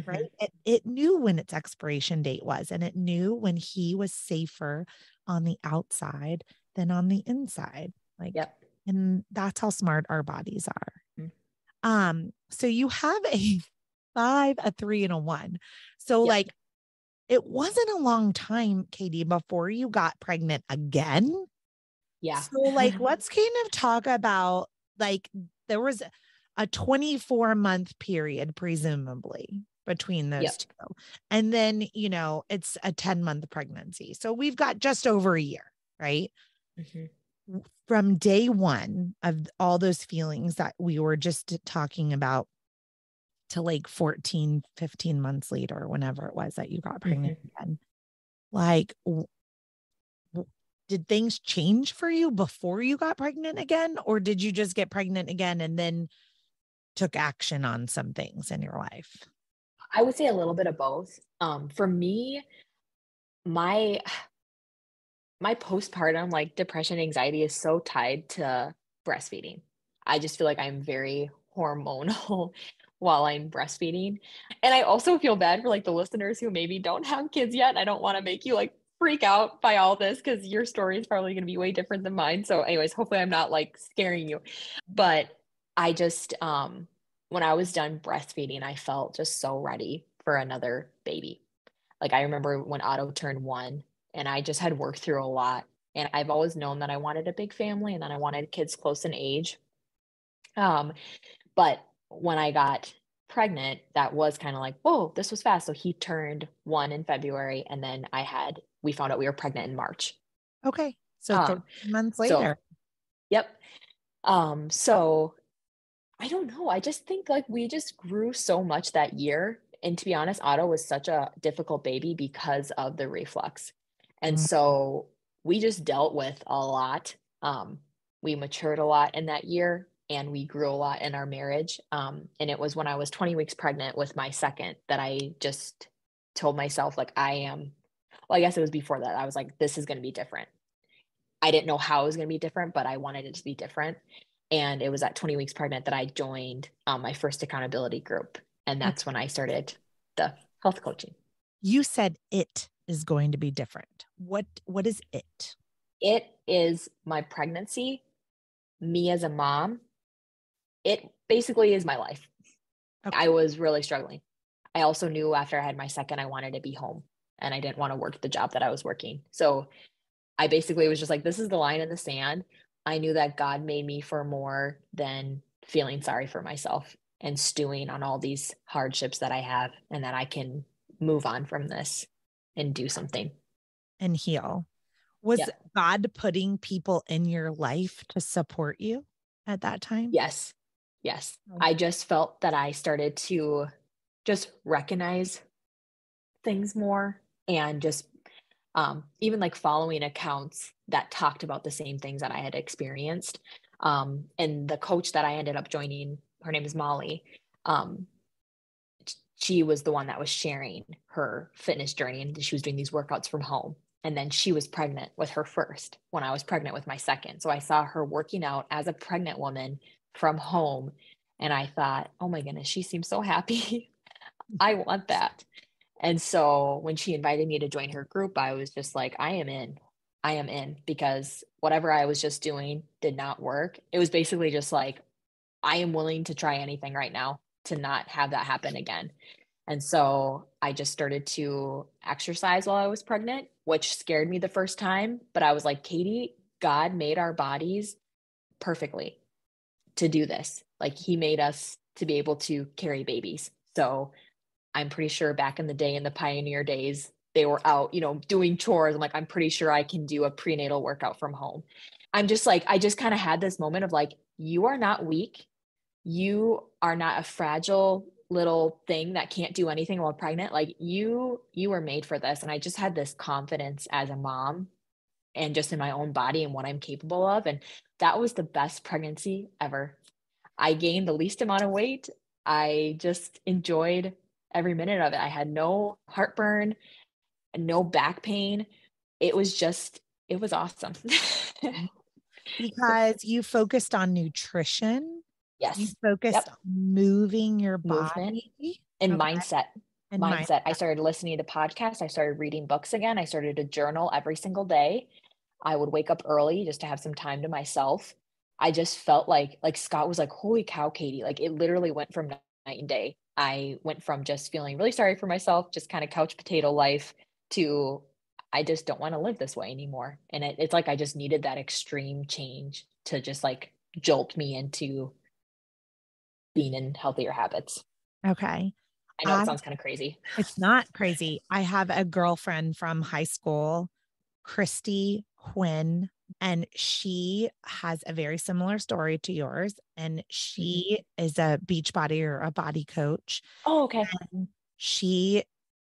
right? It knew when its expiration date was, and it knew when he was safer on the outside than on the inside. Like, and that's how smart our bodies are. So you have a 5, a 3, and a 1. So like, it wasn't a long time, Katy, before you got pregnant again. So like, let's kind of talk about, like, there was a 24-month period, presumably, between those two. And then, you know, it's a 10-month pregnancy. So we've got just over a year, right? From day one of all those feelings that we were just talking about to like 14, 15 months later, whenever it was that you got pregnant again, like, did things change for you before you got pregnant again? Or did you just get pregnant again and then took action on some things in your life?
I would say a little bit of both. For me, my postpartum like depression, anxiety is so tied to breastfeeding. I just feel like I'm very hormonal while I'm breastfeeding. And I also feel bad for like the listeners who maybe don't have kids yet. I don't want to make you like freak out by all this, because your story is probably going to be way different than mine. So anyways, hopefully I'm not like scaring you. But I just when I was done breastfeeding, I felt just so ready for another baby. Like I remember when Otto turned 1, and I just had worked through a lot. And I've always known that I wanted a big family and that I wanted kids close in age. But when I got pregnant, that was kind of like, whoa, this was fast. So he turned 1 in February, and then we found out we were pregnant in March.
Okay. So 13 months later.
So I don't know. I just think like we just grew so much that year. And to be honest, Otto was such a difficult baby because of the reflux. And so we just dealt with a lot. We matured a lot in that year, and we grew a lot in our marriage. And it was when I was 20 weeks pregnant with my second that I just told myself, like, I guess it was before that. I was like, this is going to be different. I didn't know how it was going to be different, but I wanted it to be different. And it was at 20 weeks pregnant that I joined my first accountability group. And that's when I started the health coaching.
You said it is going to be different. What is it?
It is my pregnancy, me as a mom. It basically is my life. Okay. I was really struggling. I also knew after I had my second, I wanted to be home, and I didn't want to work the job that I was working. So I basically was just like, this is the line in the sand. I knew that God made me for more than feeling sorry for myself and stewing on all these hardships that I have, and that I can move on from this and do something.
And heal. Was God putting people in your life to support you at that time?
Yes. Yes. I just felt that I started to just recognize things more, and just even like following accounts that talked about the same things that I had experienced. And the coach that I ended up joining, her name is Molly. Um, she was the one that was sharing her fitness journey, and she was doing these workouts from home. And then she was pregnant with her first when I was pregnant with my second. So I saw her working out as a pregnant woman from home. And I thought, oh my goodness, she seems so happy. I want that. And so when she invited me to join her group, I was just like, I am in. I am in, because whatever I was just doing did not work. It was basically just like, I am willing to try anything right now to not have that happen again. And so I just started to exercise while I was pregnant, which scared me the first time. But I was like, Katy, God made our bodies perfectly to do this. Like, he made us to be able to carry babies. So I'm pretty sure back in the day, in the pioneer days, they were out, doing chores. I'm like, I'm pretty sure I can do a prenatal workout from home. I'm just like, I just kind of had this moment of like, you are not weak. You are not a fragile little thing that can't do anything while pregnant. Like, you were made for this. And I just had this confidence as a mom, and just in my own body and what I'm capable of. And that was the best pregnancy ever. I gained the least amount of weight. I just enjoyed every minute of it. I had no heartburn, no back pain. It was awesome.
Because you focused on nutrition. You
Yes.
focused
Yep.
on moving your
Movement
body.
and
Okay.
mindset.
And
Mindset. I started listening to podcasts. I started reading books again. I started to journal every single day. I would wake up early just to have some time to myself. I just felt like Scott was like, holy cow, Katy. Like, it literally went from night and day. I went from just feeling really sorry for myself, just kind of couch potato life, to I just don't want to live this way anymore. And it's like I just needed that extreme change to just like jolt me into being in healthier habits.
Okay.
I know it sounds kind of crazy.
It's not crazy. I have a girlfriend from high school, Christy Quinn, and she has a very similar story to yours. And she is a beach body or a body coach.
Oh, okay.
And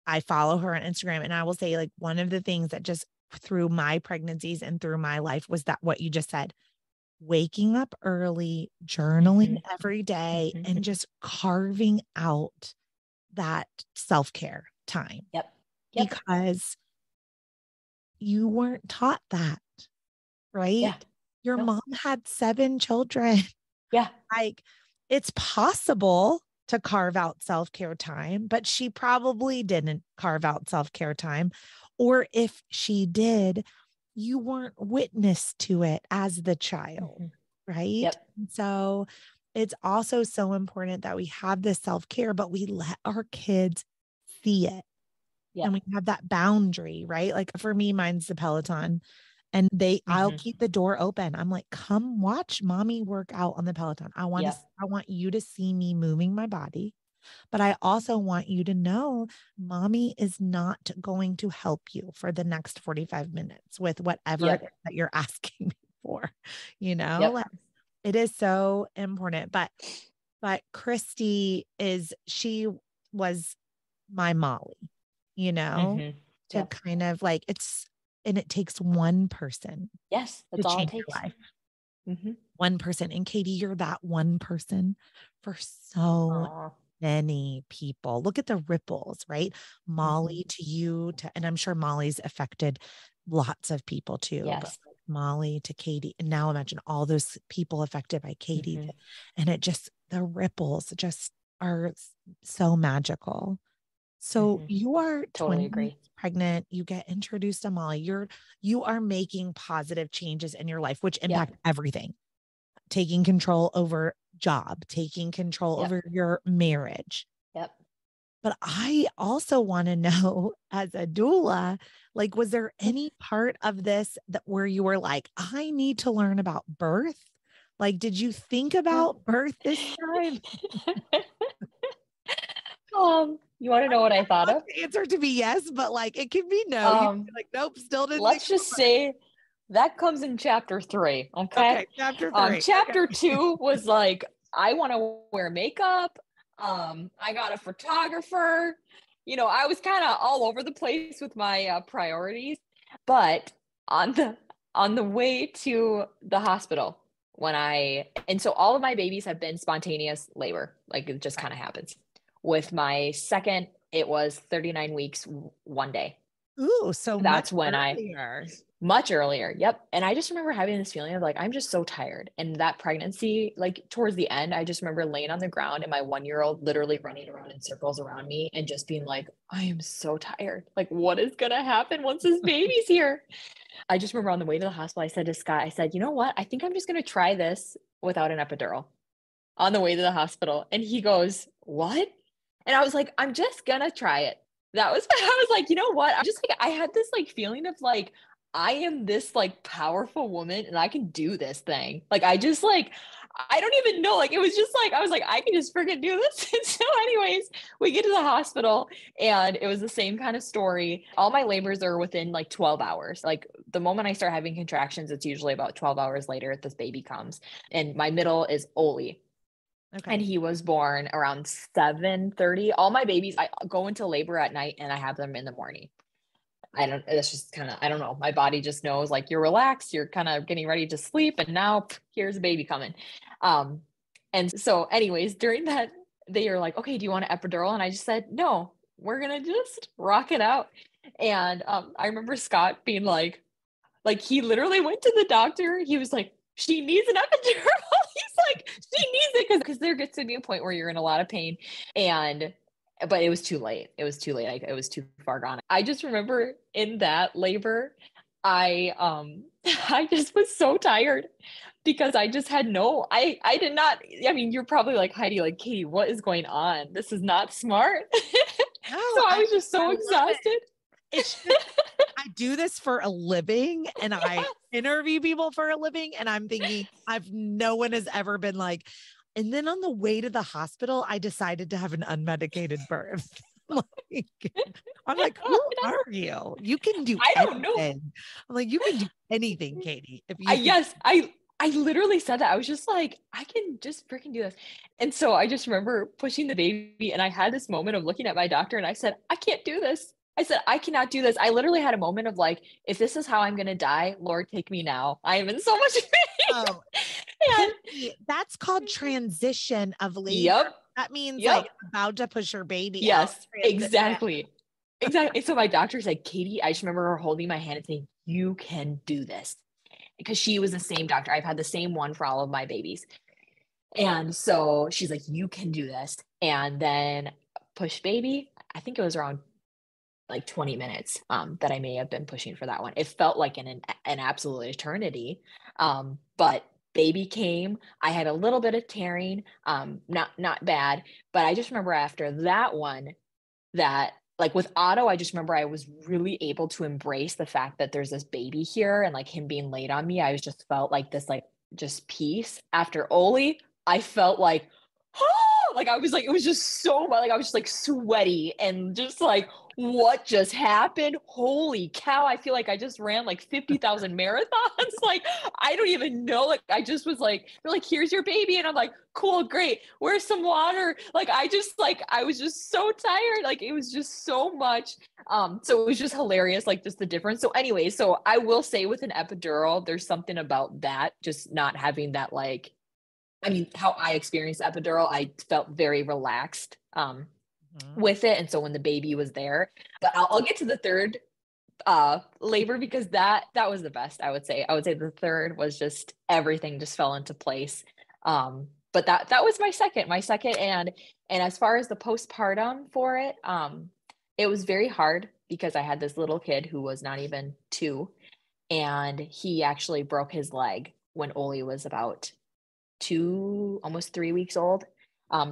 I follow her on Instagram, and I will say, like, one of the things that just through my pregnancies and through my life was that what you just said, waking up early, journaling every day, and just carving out that self-care time.
Yep.
Because you weren't taught that, right?
Yeah.
Your mom had 7 children.
Yeah.
Like, it's possible to carve out self-care time, but she probably didn't carve out self-care time. Or if she did, you weren't witness to it as the child, right?
Yep.
So it's also so important that we have this self-care, but we let our kids see it. Yep. And we have that boundary, right? Like, for me, mine's the Peloton. And I'll keep the door open. I'm like, come watch mommy work out on the Peloton. I want you to see me moving my body, but I also want you to know mommy is not going to help you for the next 45 minutes with whatever it is that you're asking me for, like, it is so important. But Christy she was my Molly, to kind of like, and it takes one person.
Yes, that's all it takes.
Life. One person. And Katy, you're that one person for so many people. Look at the ripples, right? Molly to you, and I'm sure Molly's affected lots of people too.
Yes.
But like Molly to Katy, and now imagine all those people affected by Katy. And the ripples just are so magical. So you are
totally
20
agree.
pregnant, you get introduced to Molly, you are making positive changes in your life, which impact everything. Taking control over job, taking control over your marriage.
Yep.
But I also want to know, as a doula, like, was there any part of this where you were like, I need to learn about birth? Like, did you think about birth this time?
You want to know what I thought of?
The answer to be yes, but like, it can be no. You can be like, nope, still didn't.
Let's just say that comes in chapter 3. Okay.
Chapter 3.
Chapter 2 was like, I want to wear makeup. I got a photographer. I was kind of all over the place with my priorities. But on the way to the hospital, and so all of my babies have been spontaneous labor, like it just kind of happens. With my second, it was 39 weeks, one day.
Ooh, so
That's
much
when
earlier.
Much earlier. Yep. And I just remember having this feeling of like, I'm just so tired. And that pregnancy, like towards the end, I just remember laying on the ground and my 1-year-old literally running around in circles around me and just being like, I am so tired. Like, what is going to happen once this baby's here? I just remember on the way to the hospital, I said to Scott, I said, you know what? I think I'm just going to try this without an epidural on the way to the hospital. And he goes, what? And I was like, I'm just going to try it. That was, I was like, you know what? I'm just like, I had this like feeling of like, I am this like powerful woman and I can do this thing. Like, I just like, I don't even know. Like, it was just like, I was like, I can just freaking do this. And so anyways, we get to the hospital and it was the same kind of story. All my labors are within like 12 hours. Like the moment I start having contractions, it's usually about 12 hours later this baby comes. And my middle is Oli.
Okay.
And he was born around 7:30. All my babies, I go into labor at night and I have them in the morning. It's just kind of, I don't know. My body just knows like you're relaxed, you're kind of getting ready to sleep. And now here's a baby coming. And so anyways, during that, they are like, okay, do you want an epidural? And I just said, no, we're going to just rock it out. And I remember Scott being like he literally went to the doctor. He was like, she needs an epidural. He's like, she needs it because there gets to be a point where you're in a lot of pain. But it was too late. It was too late. It was too far gone. I just remember in that labor, I I just was so tired because I just had I did not, I mean, you're probably like, Heidi, like, Katy, what is going on? This is not smart.
No,
So I was just so exhausted.
It's just, I do this for a living and I interview people for a living. And I'm thinking, no one has ever been like, and then on the way to the hospital, I decided to have an unmedicated birth. I'm like, who are you? You can do
I don't
anything.
know.
I'm like, you can do anything, Katy. If you
Yes, I literally said that. I was just like, I can just freaking do this. And so I just remember pushing the baby and I had this moment of looking at my doctor and I said, I can't do this. I said, I cannot do this. I literally had a moment of like, if this is how I'm going to die, Lord, take me now. I am in so much pain.
Oh, that's called transition of labor.
Yep.
That means
Yep.
like about to push your baby
yes,
out.
exactly. Exactly. So my doctor said, Katy, I just remember her holding my hand and saying, you can do this. Because she was the same doctor. I've had the same one for all of my babies. And so she's like, you can do this. And then push baby, I think it was around like 20 minutes that I may have been pushing for that one. It felt like an absolute eternity. But baby came. I had a little bit of tearing, not bad. But I just remember after that one that like with Otto, I just remember I was really able to embrace the fact that there's this baby here and like him being laid on me. I was just felt like this, like just peace. After Oli, I felt like, oh, like I was like, it was just so much, like I was just like sweaty and just like, what just happened? Holy cow. I feel like I just ran like 50,000 marathons. Like, I don't even know. Like, I just was like, they're like, here's your baby. And I'm like, cool, great. Where's some water? Like, I was just so tired. Like, it was just so much. So it was just hilarious, like just the difference. So anyway, so I will say with an epidural, there's something about that, just not having that, like, I mean, how I experienced epidural, I felt very relaxed with it. And so when the baby was there, but I'll get to the third labor because that was the best. I would say the third was just everything just fell into place. But that was my second and as far as the postpartum for it, it was very hard because I had this little kid who was not even 2 and he actually broke his leg when Oli was about 2, almost 3 weeks old.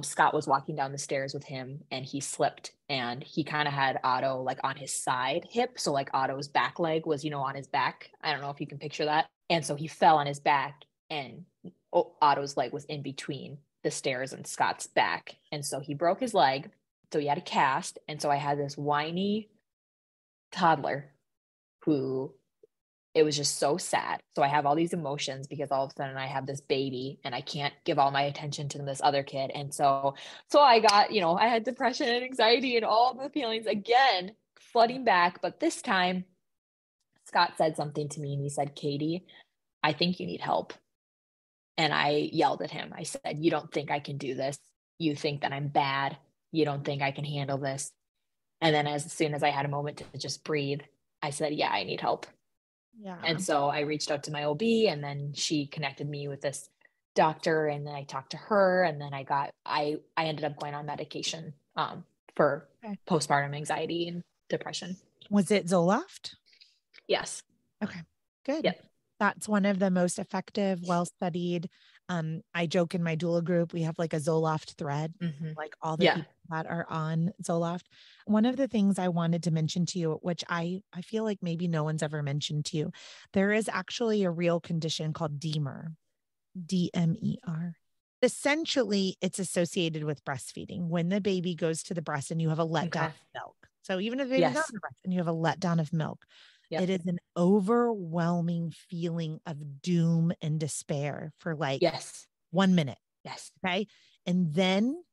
Scott was walking down the stairs with him and he slipped and he kind of had Otto like on his side hip. So like Otto's back leg was, on his back. I don't know if you can picture that. And so he fell on his back and Otto's leg was in between the stairs and Scott's back. And so he broke his leg. So he had a cast. And so I had this whiny toddler who it was just so sad. So I have all these emotions because all of a sudden I have this baby and I can't give all my attention to this other kid. And so I got, I had depression and anxiety and all the feelings again flooding back. But this time Scott said something to me and he said, Katy, I think you need help. And I yelled at him. I said, you don't think I can do this? You think that I'm bad? You don't think I can handle this? And then as soon as I had a moment to just breathe, I said, yeah, I need help.
Yeah.
And so I reached out to my OB and then she connected me with this doctor and then I talked to her and then I ended up going on medication for postpartum anxiety and depression.
Was it Zoloft?
Yes.
Okay, good.
Yep.
That's one of the most effective, well-studied. I joke in my doula group, we have like a Zoloft thread, like all the people that are on Zoloft. One of the things I wanted to mention to you, which I feel like maybe no one's ever mentioned to you, there is actually a real condition called DMER, DMER. Essentially, it's associated with breastfeeding. When the baby goes to the breast and you have a letdown of milk. So even if the baby's not on the breast and you have a letdown of milk, it is an overwhelming feeling of doom and despair for like 1 minute.
Yes.
Okay. And then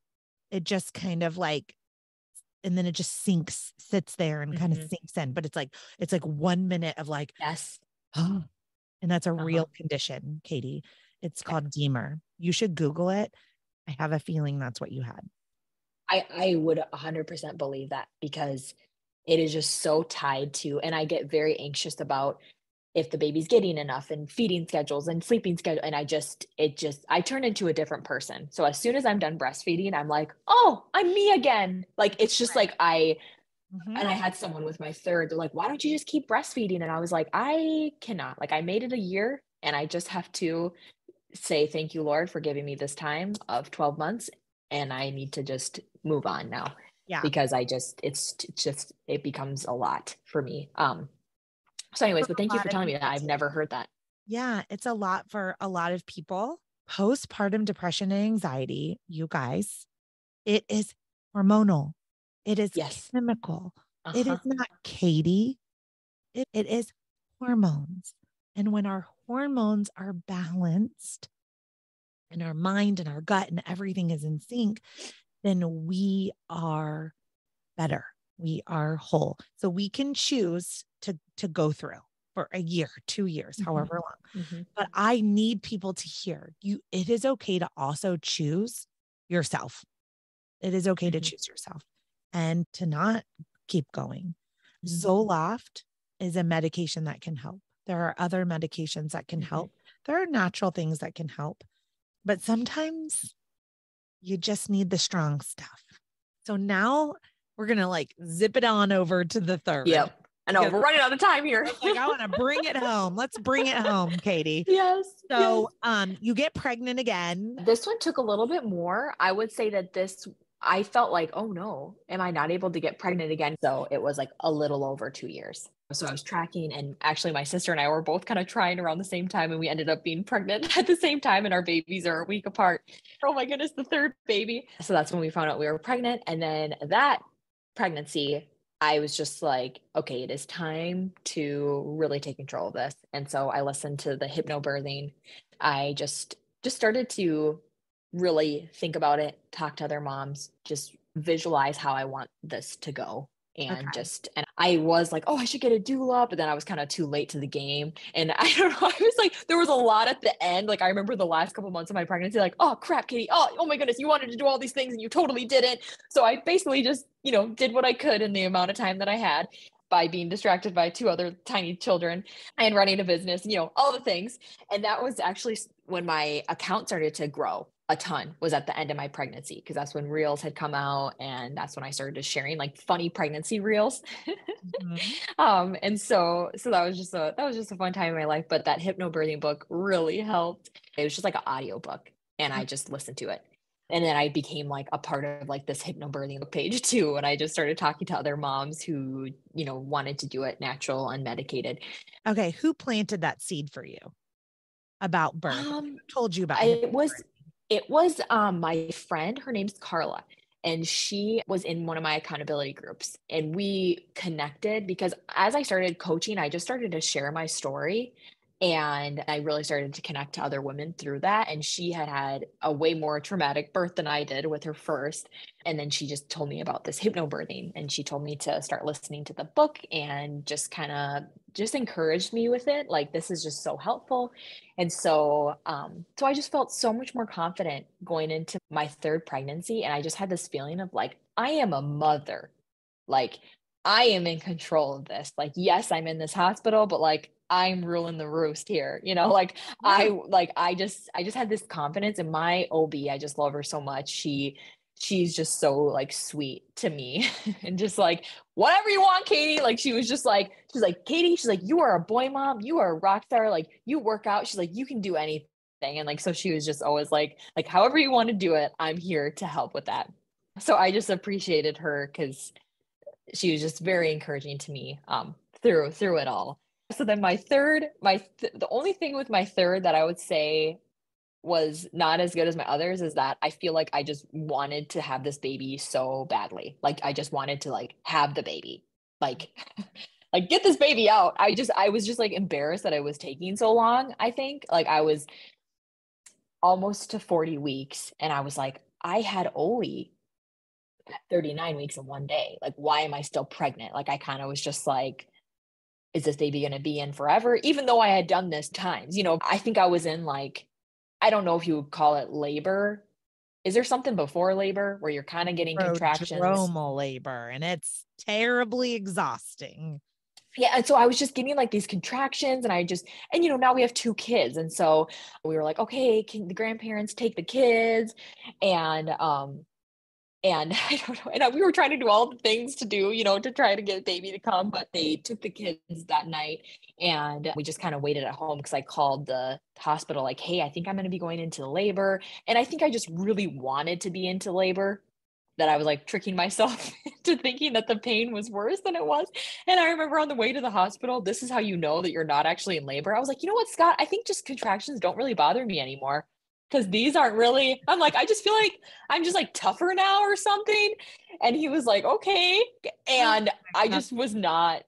it just kind of like, and then it just sits there and kind of sinks in. But it's like 1 minute of like, and that's a real condition, Katy. It's called DMER. You should Google it. I have a feeling that's what you had.
I would 100% believe that because it is just so tied to, and I get very anxious about if the baby's getting enough and feeding schedules and sleeping schedule. And I turn into a different person. So as soon as I'm done breastfeeding, I'm like, oh, I'm me again. Like, it's just like and I had someone with my third, they're like, why don't you just keep breastfeeding? And I was like, I cannot, like, I made it a year and I just have to say, thank you, Lord, for giving me this time of 12 months. And I need to just move on now.
Yeah.
Because it becomes a lot for me. So anyways, but thank you for telling me that. I've never heard that.
Yeah. It's a lot for a lot of people. Postpartum depression and anxiety, you guys, it is hormonal. It is chemical. It is not Katy. It is hormones. And when our hormones are balanced and our mind and our gut and everything is in sync, then we are better. We are whole. So we can choose to go through for a year, 2 years, however long. But I need people to hear you. It is okay to also choose yourself. It is okay to choose yourself and to not keep going. Zoloft is a medication that can help. There are other medications that can help. There are natural things that can help, but sometimes you just need the strong stuff. So now we're going to like zip it on over to the third.
Yep. I know we're running out of time here.
Like, I want to bring it home. Let's bring it home, Katy.
Yes.
So, you get pregnant again.
This one took a little bit more. I would say that I felt like, oh no, am I not able to get pregnant again? So it was like a little over 2 years. So I was tracking and actually my sister and I were both kind of trying around the same time and we ended up being pregnant at the same time and our babies are a week apart. Oh my goodness, the third baby. So that's when we found out we were pregnant. And then that pregnancy, I was just like, okay, it is time to really take control of this. And so I listened to the hypnobirthing. I just started to really think about it, talk to other moms, just visualize how I want this to go. And and I was like, oh, I should get a doula, but then I was kind of too late to the game. And I don't know, I was like, there was a lot at the end. Like I remember the last couple of months of my pregnancy, like, oh crap, Katy, oh my goodness, you wanted to do all these things and you totally didn't. So I basically just, did what I could in the amount of time that I had by being distracted by 2 other tiny children and running a business, all the things. And that was actually when my account started to grow a ton, was at the end of my pregnancy, because that's when reels had come out and that's when I started just sharing like funny pregnancy reels. And so that was just a fun time in my life. But that hypnobirthing book really helped. It was just like an audio book and I just listened to it. And then I became like a part of like this hypnobirthing page too. And I just started talking to other moms who, wanted to do it natural, unmedicated.
Okay. Who planted that seed for you about birth? Who told you about
it? It was my friend. Her name's Carla. and she was in one of my accountability groups, and we connected because as I started coaching, I just started to share my story, and I really started to connect to other women through that. And she had had a way more traumatic birth than I did with her first. And then she just told me about this hypnobirthing, and she told me to start listening to the book and just kind of just encouraged me with it. Like, this is just so helpful. And so I just felt so much more confident going into my third pregnancy. And I just had this feeling of like, I am a mother. Like, I am in control of this. Like, yes, I'm in this hospital, but like, I'm ruling the roost here. Like
Yeah.
I just had this confidence in my OB. I just love her so much. She's just so like sweet to me and just like, whatever you want, Katy. Like, she's like, Katy, she's like, you are a boy mom, you are a rock star, like you work out. She's like, you can do anything. And like, so she was just always like, however you want to do it, I'm here to help with that. So I just appreciated her because she was just very encouraging to me through it all. So then the only thing with my third that I would say was not as good as my others is that I feel like I just wanted to have this baby so badly. Like, I just wanted to like have the baby. Like like get this baby out. I was just like embarrassed that I was taking so long, I think. Like, I was almost to 40 weeks and I was like, I had Oli 39 weeks in one day. Like, why am I still pregnant? Like, I kind of was just like, is this baby going to be in forever? Even though I had done this times, I think I was in like, I don't know if you would call it labor. Is there something before labor where you're kind of getting contractions?
Prodromal labor, and it's terribly exhausting.
Yeah. And so I was just getting like these contractions and now we have two kids. And so we were like, okay, can the grandparents take the kids? And I don't know. And we were trying to do all the things to do, to try to get baby to come, but they took the kids that night and we just kind of waited at home because I called the hospital like, hey, I think I'm going to be going into labor. And I think I just really wanted to be into labor, that I was like tricking myself into thinking that the pain was worse than it was. And I remember on the way to the hospital, this is how you know that you're not actually in labor. I was like, you know what, Scott, I think just contractions don't really bother me anymore because these aren't really, I'm like, I just feel like I'm just like tougher now or something. And he was like, okay. And I just was not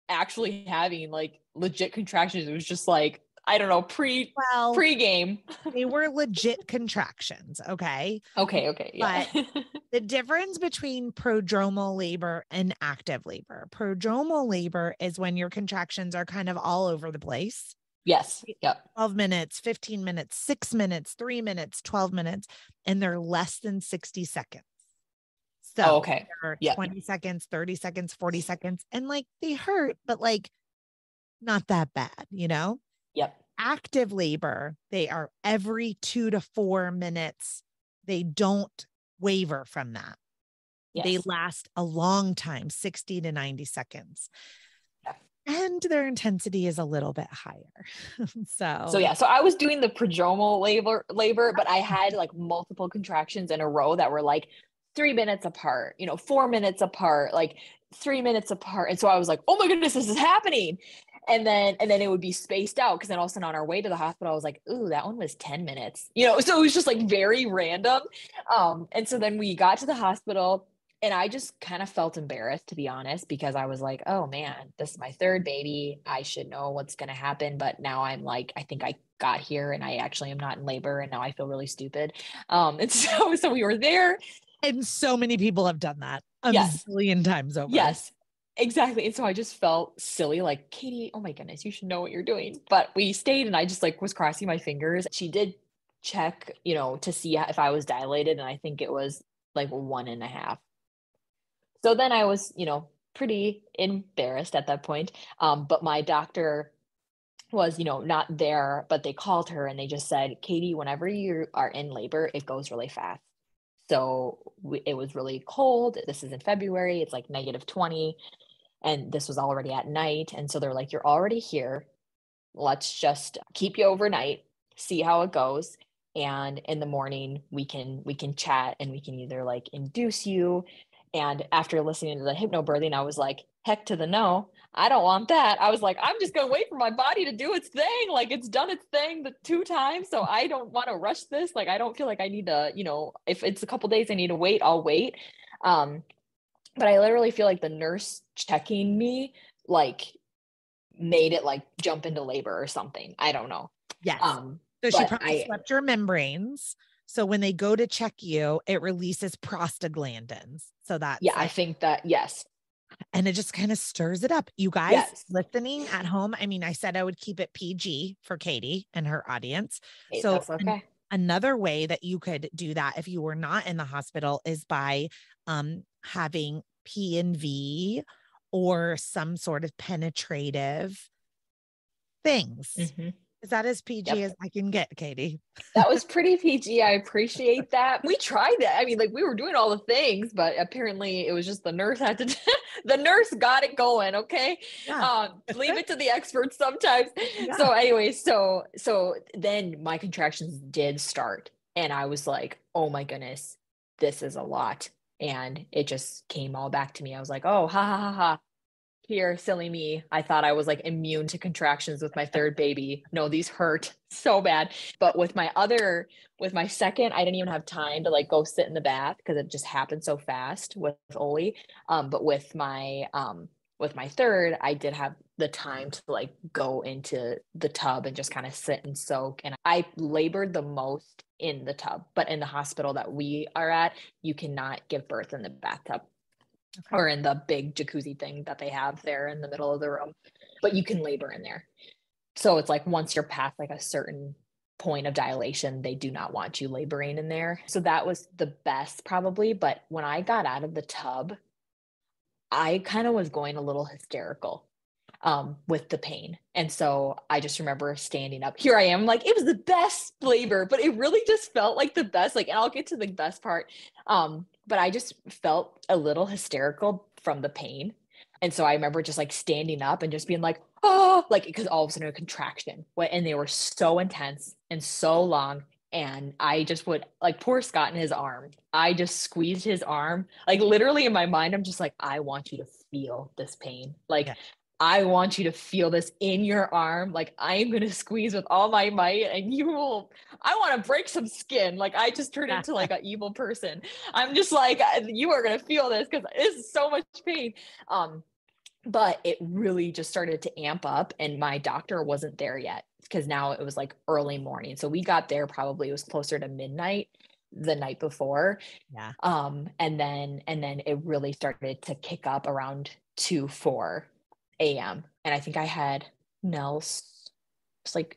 actually having like legit contractions. It was just like, I don't know, pre-game.
They were legit contractions. Okay.
Okay. Yeah.
But the difference between prodromal labor and active labor, prodromal labor is when your contractions are kind of all over the place.
Yes. Yep.
12 minutes, 15 minutes, 6 minutes, 3 minutes, 12 minutes, and they're less than 60 seconds. So
okay.
Yep. 20 seconds, 30 seconds, 40 seconds. And like they hurt, but like not that bad,
Yep.
Active labor, they are every 2 to 4 minutes. They don't waver from that. Yes. They last a long time, 60 to 90 seconds. And their intensity is a little bit higher. So
I was doing the prodromal labor, but I had like multiple contractions in a row that were like 3 minutes apart, 4 minutes apart, like 3 minutes apart. And so I was like, oh my goodness, this is happening. And then it would be spaced out. Cause then all of a sudden on our way to the hospital, I was like, ooh, that one was 10 minutes, so it was just like very random. And so then we got to the hospital and I just kind of felt embarrassed, to be honest, because I was like, oh man, this is my third baby. I should know what's going to happen. But now I'm like, I think I got here and I actually am not in labor. And now I feel really stupid. And so we were there.
And so many people have done that a million times over.
Yes, exactly. And so I just felt silly, like, Katy, oh my goodness, you should know what you're doing. But we stayed and I just like was crossing my fingers. She did check, to see if I was dilated. And I think it was like 1.5. So then I was, pretty embarrassed at that point. But my doctor was, not there, but they called her and they just said, Katy, whenever you are in labor, it goes really fast. So it was really cold. This is in February. It's like -20. And this was already at night. And so they're like, you're already here. Let's just keep you overnight, see how it goes. And in the morning we can chat and we can either like induce you. And after listening to the hypnobirthing, I was like, heck to the no. I don't want that. I was like, I'm just going to wait for my body to do its thing. Like it's done its thing the 2 times. So I don't want to rush this. Like, I don't feel like I need to, if it's a couple days I need to wait, I'll wait. But I literally feel like the nurse checking me, like made it like jump into labor or something. I don't know.
Yes. So she probably swept your membranes. So when they go to check you, it releases prostaglandins. So that's
I think that, yes.
And it just kind of stirs it up. You guys listening at home. I mean, I said I would keep it PG for Katy and her audience. So
that's okay.
Another way that you could do that if you were not in the hospital is by having P&V or some sort of penetrative things.
Mm-hmm.
Is that as PG as I can get, Katy?
That was pretty PG. I appreciate that. We tried that. I mean, like we were doing all the things, but apparently it was just the nurse had to, the nurse got it going. Okay.
Yeah.
Leave it to the experts sometimes. Yeah. So anyway, so then my contractions did start and I was like, oh my goodness, this is a lot. And it just came all back to me. I was like, oh, ha ha ha ha. Here, silly me. I thought I was like immune to contractions with my third baby. No, these hurt so bad. But with my second, I didn't even have time to like go sit in the bath because it just happened so fast with Oli. But with my third, I did have the time to like go into the tub and just kind of sit and soak. And I labored the most in the tub, but in the hospital that we are at, you cannot give birth in the bathtub. Okay. Or in the big jacuzzi thing that they have there in the middle of the room, but you can labor in there. So it's like, once you're past like a certain point of dilation, they do not want you laboring in there. So that was the best probably. But when I got out of the tub, I kind of was going a little hysterical with the pain. And so I just remember standing up. Here I am, like, it was the best labor, but it really just felt like the best, like, and I'll get to the best part. But I just felt a little hysterical from the pain. And so I remember just like standing up and just being like, oh, like, because all of a sudden a contraction, and they were so intense and so long. And I just would, like, poor Scott in his arm, I just squeezed his arm. Like literally in my mind, I'm just like, I want you to feel this pain. Like, I want you to feel this in your arm. Like, I am going to squeeze with all my might and I want to break some skin. Like, I just turned into like an evil person. I'm just like, you are going to feel this because this is so much pain. But it really just started to amp up and my doctor wasn't there yet because now it was like early morning. So we got there, probably it was closer to midnight the night before.
Yeah.
And then it really started to kick up around 2-4 a.m. And I think I had Nels, it's like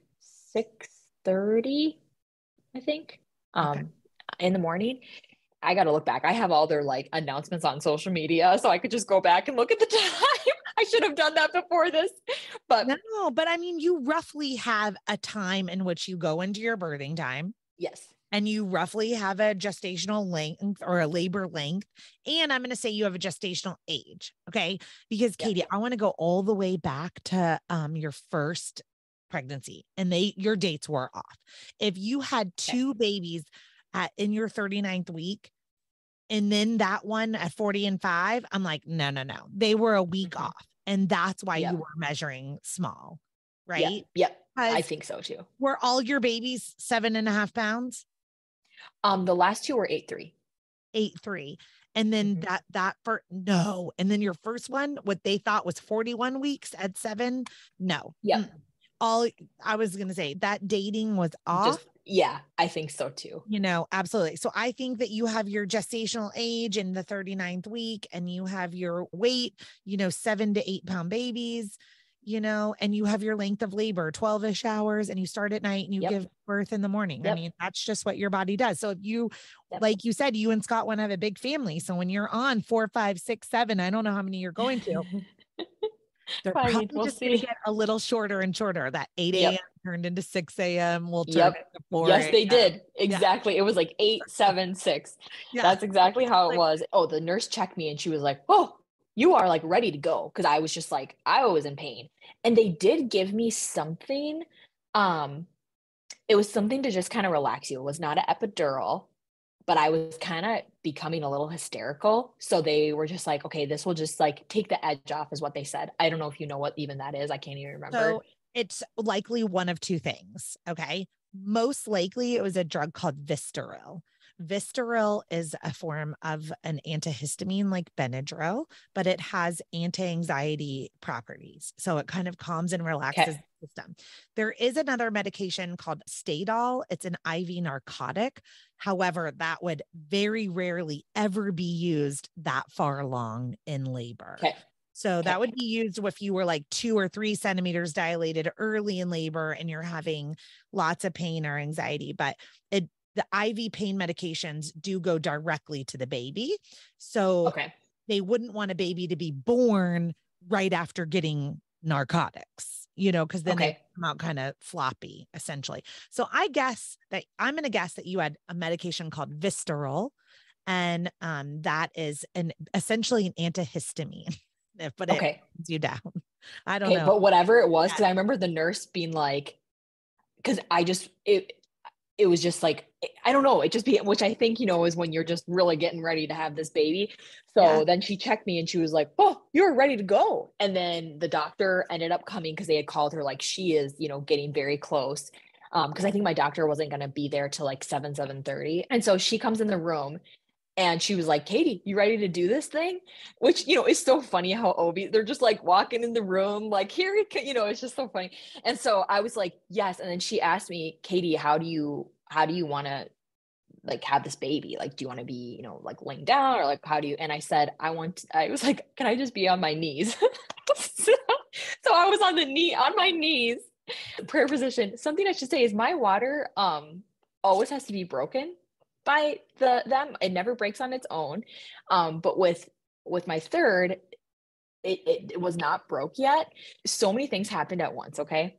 6:30, I think, in the morning. I got to look back. I have all their like announcements on social media, so I could just go back and look at the time. I should have done that before this, but
no, but I mean, you roughly have a time in which you go into your birthing time.
Yes.
And you roughly have a gestational length or a labor length. And I'm going to say you have a gestational age. Okay. Because Katy, I want to go all the way back to your first pregnancy and your dates were off. If you had two babies in your 39th week, and then that one at 40 and 5, I'm like, no. They were a week off. And that's why you were measuring small, right?
Yep. I think so too.
Were all your babies 7.5 pounds?
The last two were 8.3.
8.3. And then no. And then your first one, what they thought was 41 weeks at 7. No.
Yeah.
I was going to say that dating was off.
I think so too.
Absolutely. So I think that you have your gestational age in the 39th week and you have your weight, 7 to 8 pound babies, and you have your length of labor, 12-ish hours, and you start at night and you give birth in the morning. I mean, that's just what your body does. So if you, like you said, you and Scott want to have a big family. So when you're on 4, 5, 6, 7, I don't know how many you're going to, they're probably just going to get a little shorter and shorter. That 8 a.m. turned into 6 a.m. will turn into 4
Yes, they did. Exactly. It was like 8, 7, 6. That's exactly how it was. Oh, the nurse checked me and she was like, oh, you are like ready to go. Cause I was just like, I was in pain. And they did give me something. It was something to just kind of relax you. It was not an epidural, but I was kind of becoming a little hysterical. So they were just like, okay, this will just like take the edge off is what they said. I don't know if you know what even that is. I can't even remember.
So it's likely one of two things. Okay. Most likely it was a drug called Vistaril. Vistaril is a form of an antihistamine like Benadryl, but it has anti-anxiety properties. So it kind of calms and relaxes the system. There is another medication called Stadol. It's an IV narcotic. However, that would very rarely ever be used that far along in labor. So that would be used if you were like 2 or 3 centimeters dilated early in labor and you're having lots of pain or anxiety. But the IV pain medications do go directly to the baby. So they wouldn't want a baby to be born right after getting narcotics, because then they come out kind of floppy, essentially. So I'm going to guess that you had a medication called Vistaril, and that is essentially an antihistamine. But it calms you down. I don't know.
But whatever it was, because I remember the nurse being like, because it was just like, I don't know, which I think, is when you're just really getting ready to have this baby. So then she checked me and she was like, oh, you're ready to go. And then the doctor ended up coming because they had called her, like, she is, getting very close. Because I think my doctor wasn't going to be there till like 7:30. And so she comes in the room and she was like, Katy, you ready to do this thing? Which, is so funny how OB, they're just like walking in the room, like, here, it's just so funny. And so I was like, yes. And then she asked me, Katy, how do you want to like have this baby? Like, do you want to be, like laying down, or like, how do you, and I said, I was like, can I just be on my knees? so I was on my knees, prayer position. Something I should say is my water, always has to be broken by them. It never breaks on its own. But with my third, it was not broke yet. So many things happened at once. Okay.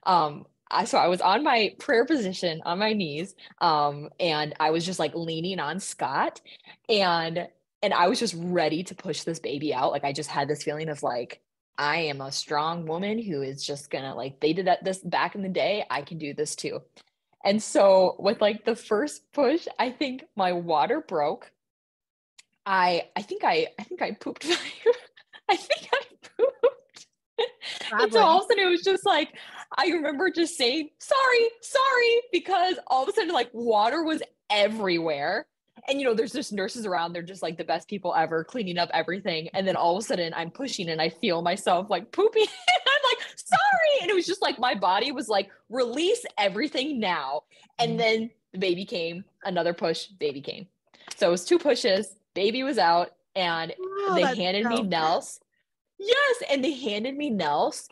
So I was on my prayer position on my knees. And I was just like leaning on Scott, and I was just ready to push this baby out. Like, I just had this feeling of like, I am a strong woman who is just gonna, like, they did this back in the day, I can do this too. And so with like the first push, I think my water broke. I think I pooped. I think I pooped. And so all of a sudden it was just like, I remember just saying, sorry, because all of a sudden like water was everywhere. And, there's just nurses around. They're just like the best people ever, cleaning up everything. And then all of a sudden I'm pushing and I feel myself like pooping. And I'm like, sorry. And it was just like, my body was like, release everything now. And then the baby came, another push, baby came. So it was 2 pushes, baby was out, and they handed me Nels. Yes. And they handed me Nels.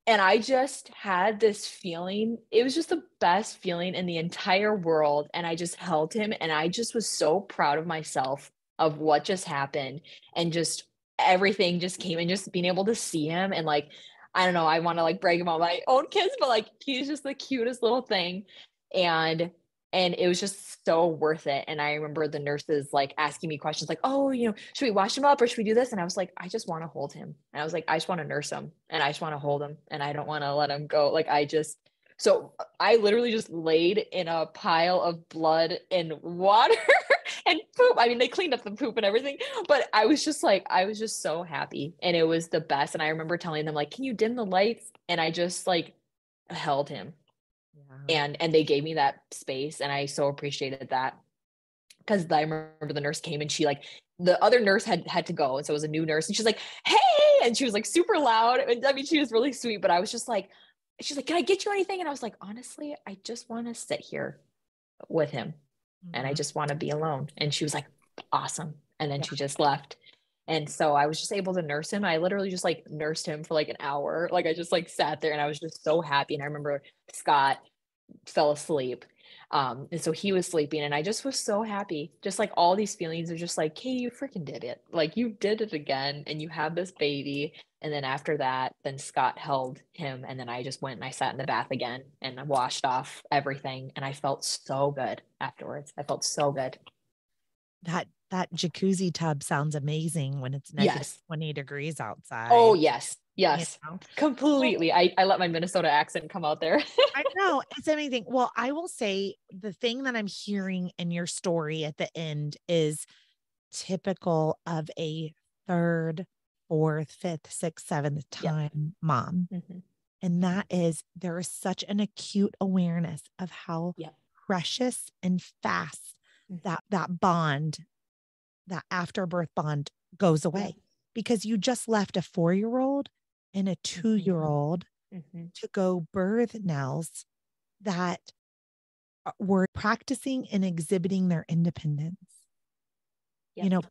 And I just had this feeling. It was just the best feeling in the entire world. And I just held him, and I just was so proud of myself of what just happened, and just everything just came, and just being able to see him. And like, I don't know, I want to like brag about my own kids, but like, he's just the cutest little thing. And it was just so worth it. And I remember the nurses like asking me questions like, oh, should we wash him up or should we do this? And I was like, I just want to hold him. And I was like, I just want to nurse him, and I just want to hold him, and I don't want to let him go. Like, so I literally just laid in a pile of blood and water and poop. I mean, they cleaned up the poop and everything, but I was just so happy, and it was the best. And I remember telling them like, can you dim the lights? And I just like held him. And they gave me that space, and I so appreciated that, because I remember the nurse came, and she like, the other nurse had to go, and so it was a new nurse, and she's like, hey, and she was like super loud. And I mean, she was really sweet, but I was just like, she's like, can I get you anything? And I was like, honestly, I just want to sit here with him, and I just want to be alone. And she was like, awesome. And then she just left. And so I was just able to nurse him. I literally just like nursed him for like an hour. Like, I just like sat there, and I was just so happy. And I remember Scott fell asleep. And so he was sleeping, and I just was so happy. Just like all these feelings are just like, Katy, you freaking did it. Like, you did it again, and you have this baby. And then after that, then Scott held him. And then I just went and I sat in the bath again, and I washed off everything. And I felt so good afterwards. I felt so good.
That jacuzzi tub sounds amazing when it's negative 20 degrees outside.
Oh, yes. Completely. I let my Minnesota accent come out there.
I know, it's amazing. Well, I will say the thing that I'm hearing in your story at the end is typical of a third, fourth, fifth, sixth, seventh time mom. And that is, there is such an acute awareness of how precious and fast that bond, that afterbirth bond goes away, because you just left a 4-year-old and a 2-year-old to go birth Nels that were practicing and exhibiting their independence,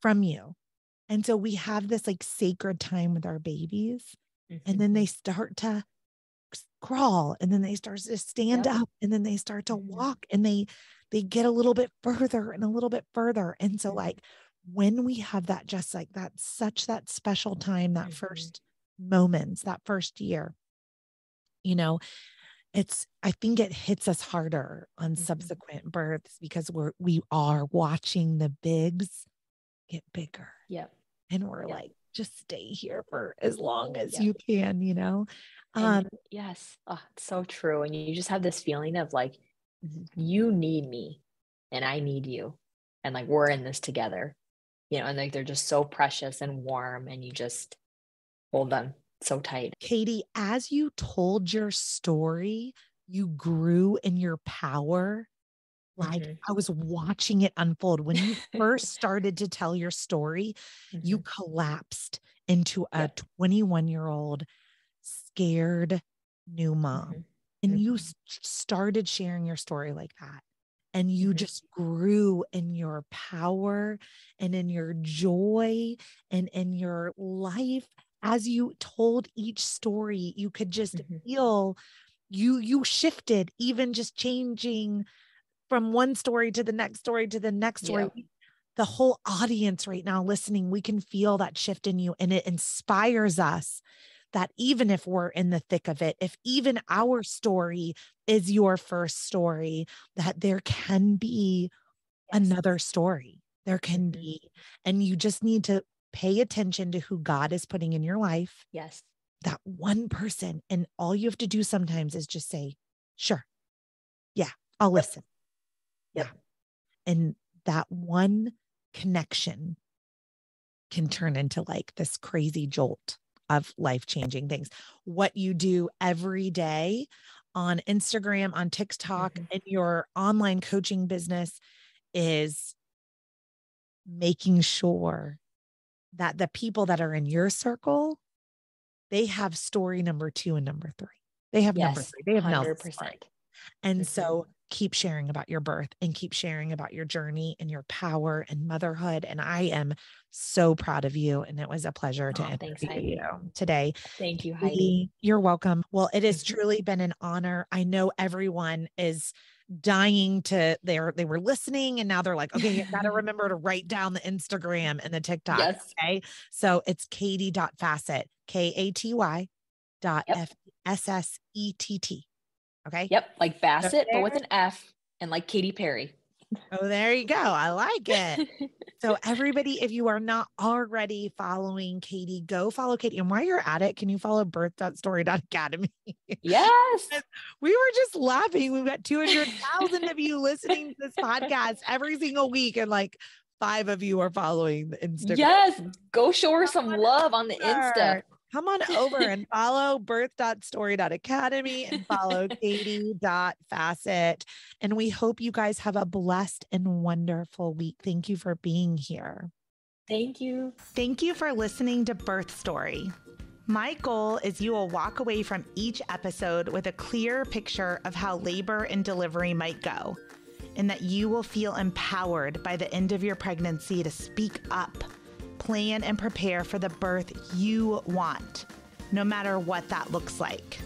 from you. And so we have this like sacred time with our babies, and then they start to crawl, and then they start to stand up, and then they start to walk, and they get a little bit further and a little bit further. And so like when we have that, just like that, such that special time, that first moments, that first year, I think it hits us harder on subsequent births, because we are watching the bigs get bigger. And we're like, just stay here for as long as you can,
Yes. Oh, it's so true. And you just have this feeling of like, you need me and I need you. And like, we're in this together, and like, they're just so precious and warm, and you just hold them so tight.
Katy, as you told your story, you grew in your power. Like I was watching it unfold. When you first started to tell your story, you collapsed into a 21-year-old scared new mom. And you started sharing your story like that. And you just grew in your power and in your joy and in your life. As you told each story, you could just feel you shifted, even just changing from one story to the next story to the next story. The whole audience right now listening, we can feel that shift in you, and it inspires us that even if we're in the thick of it, if even our story is your first story, that there can be another story. There can be, and you just need to pay attention to who God is putting in your life. That one person. And all you have to do sometimes is just say, sure. Yeah, I'll listen. And that one connection can turn into like this crazy jolt of life-changing things. What you do every day on Instagram, on TikTok, and your online coaching business is making sure that the people that are in your circle, they have story number 2 and number 3. They have number 3. They have 100%. And so keep sharing about your birth, and keep sharing about your journey and your power and motherhood. And I am so proud of you. And it was a pleasure to interview you today.
Thank you, Heidi.
You're welcome. Well, it has truly been an honor. I know everyone is dying to, they were listening, and now they're like, okay, I got to remember to write down the Instagram and the TikTok. Okay. So it's Katy.Fassett, KATY.FSSETT. Okay.
Like Bassett, but with an F, and like Katy Perry.
Oh, there you go. I like it. So everybody, if you are not already following Katy, go follow Katy. And while you're at it, can you follow birth.story.academy?
Yes.
We were just laughing. We've got 200,000 of you listening to this podcast every single week. And like 5 of you are following the Instagram.
Yes. Go show her some love on the Insta.
Come on over and follow birth.story.academy and follow Katy.Fassett. And we hope you guys have a blessed and wonderful week. Thank you for being here.
Thank you.
Thank you for listening to Birth Story. My goal is you will walk away from each episode with a clear picture of how labor and delivery might go, and that you will feel empowered by the end of your pregnancy to speak up, plan and prepare for the birth you want, no matter what that looks like.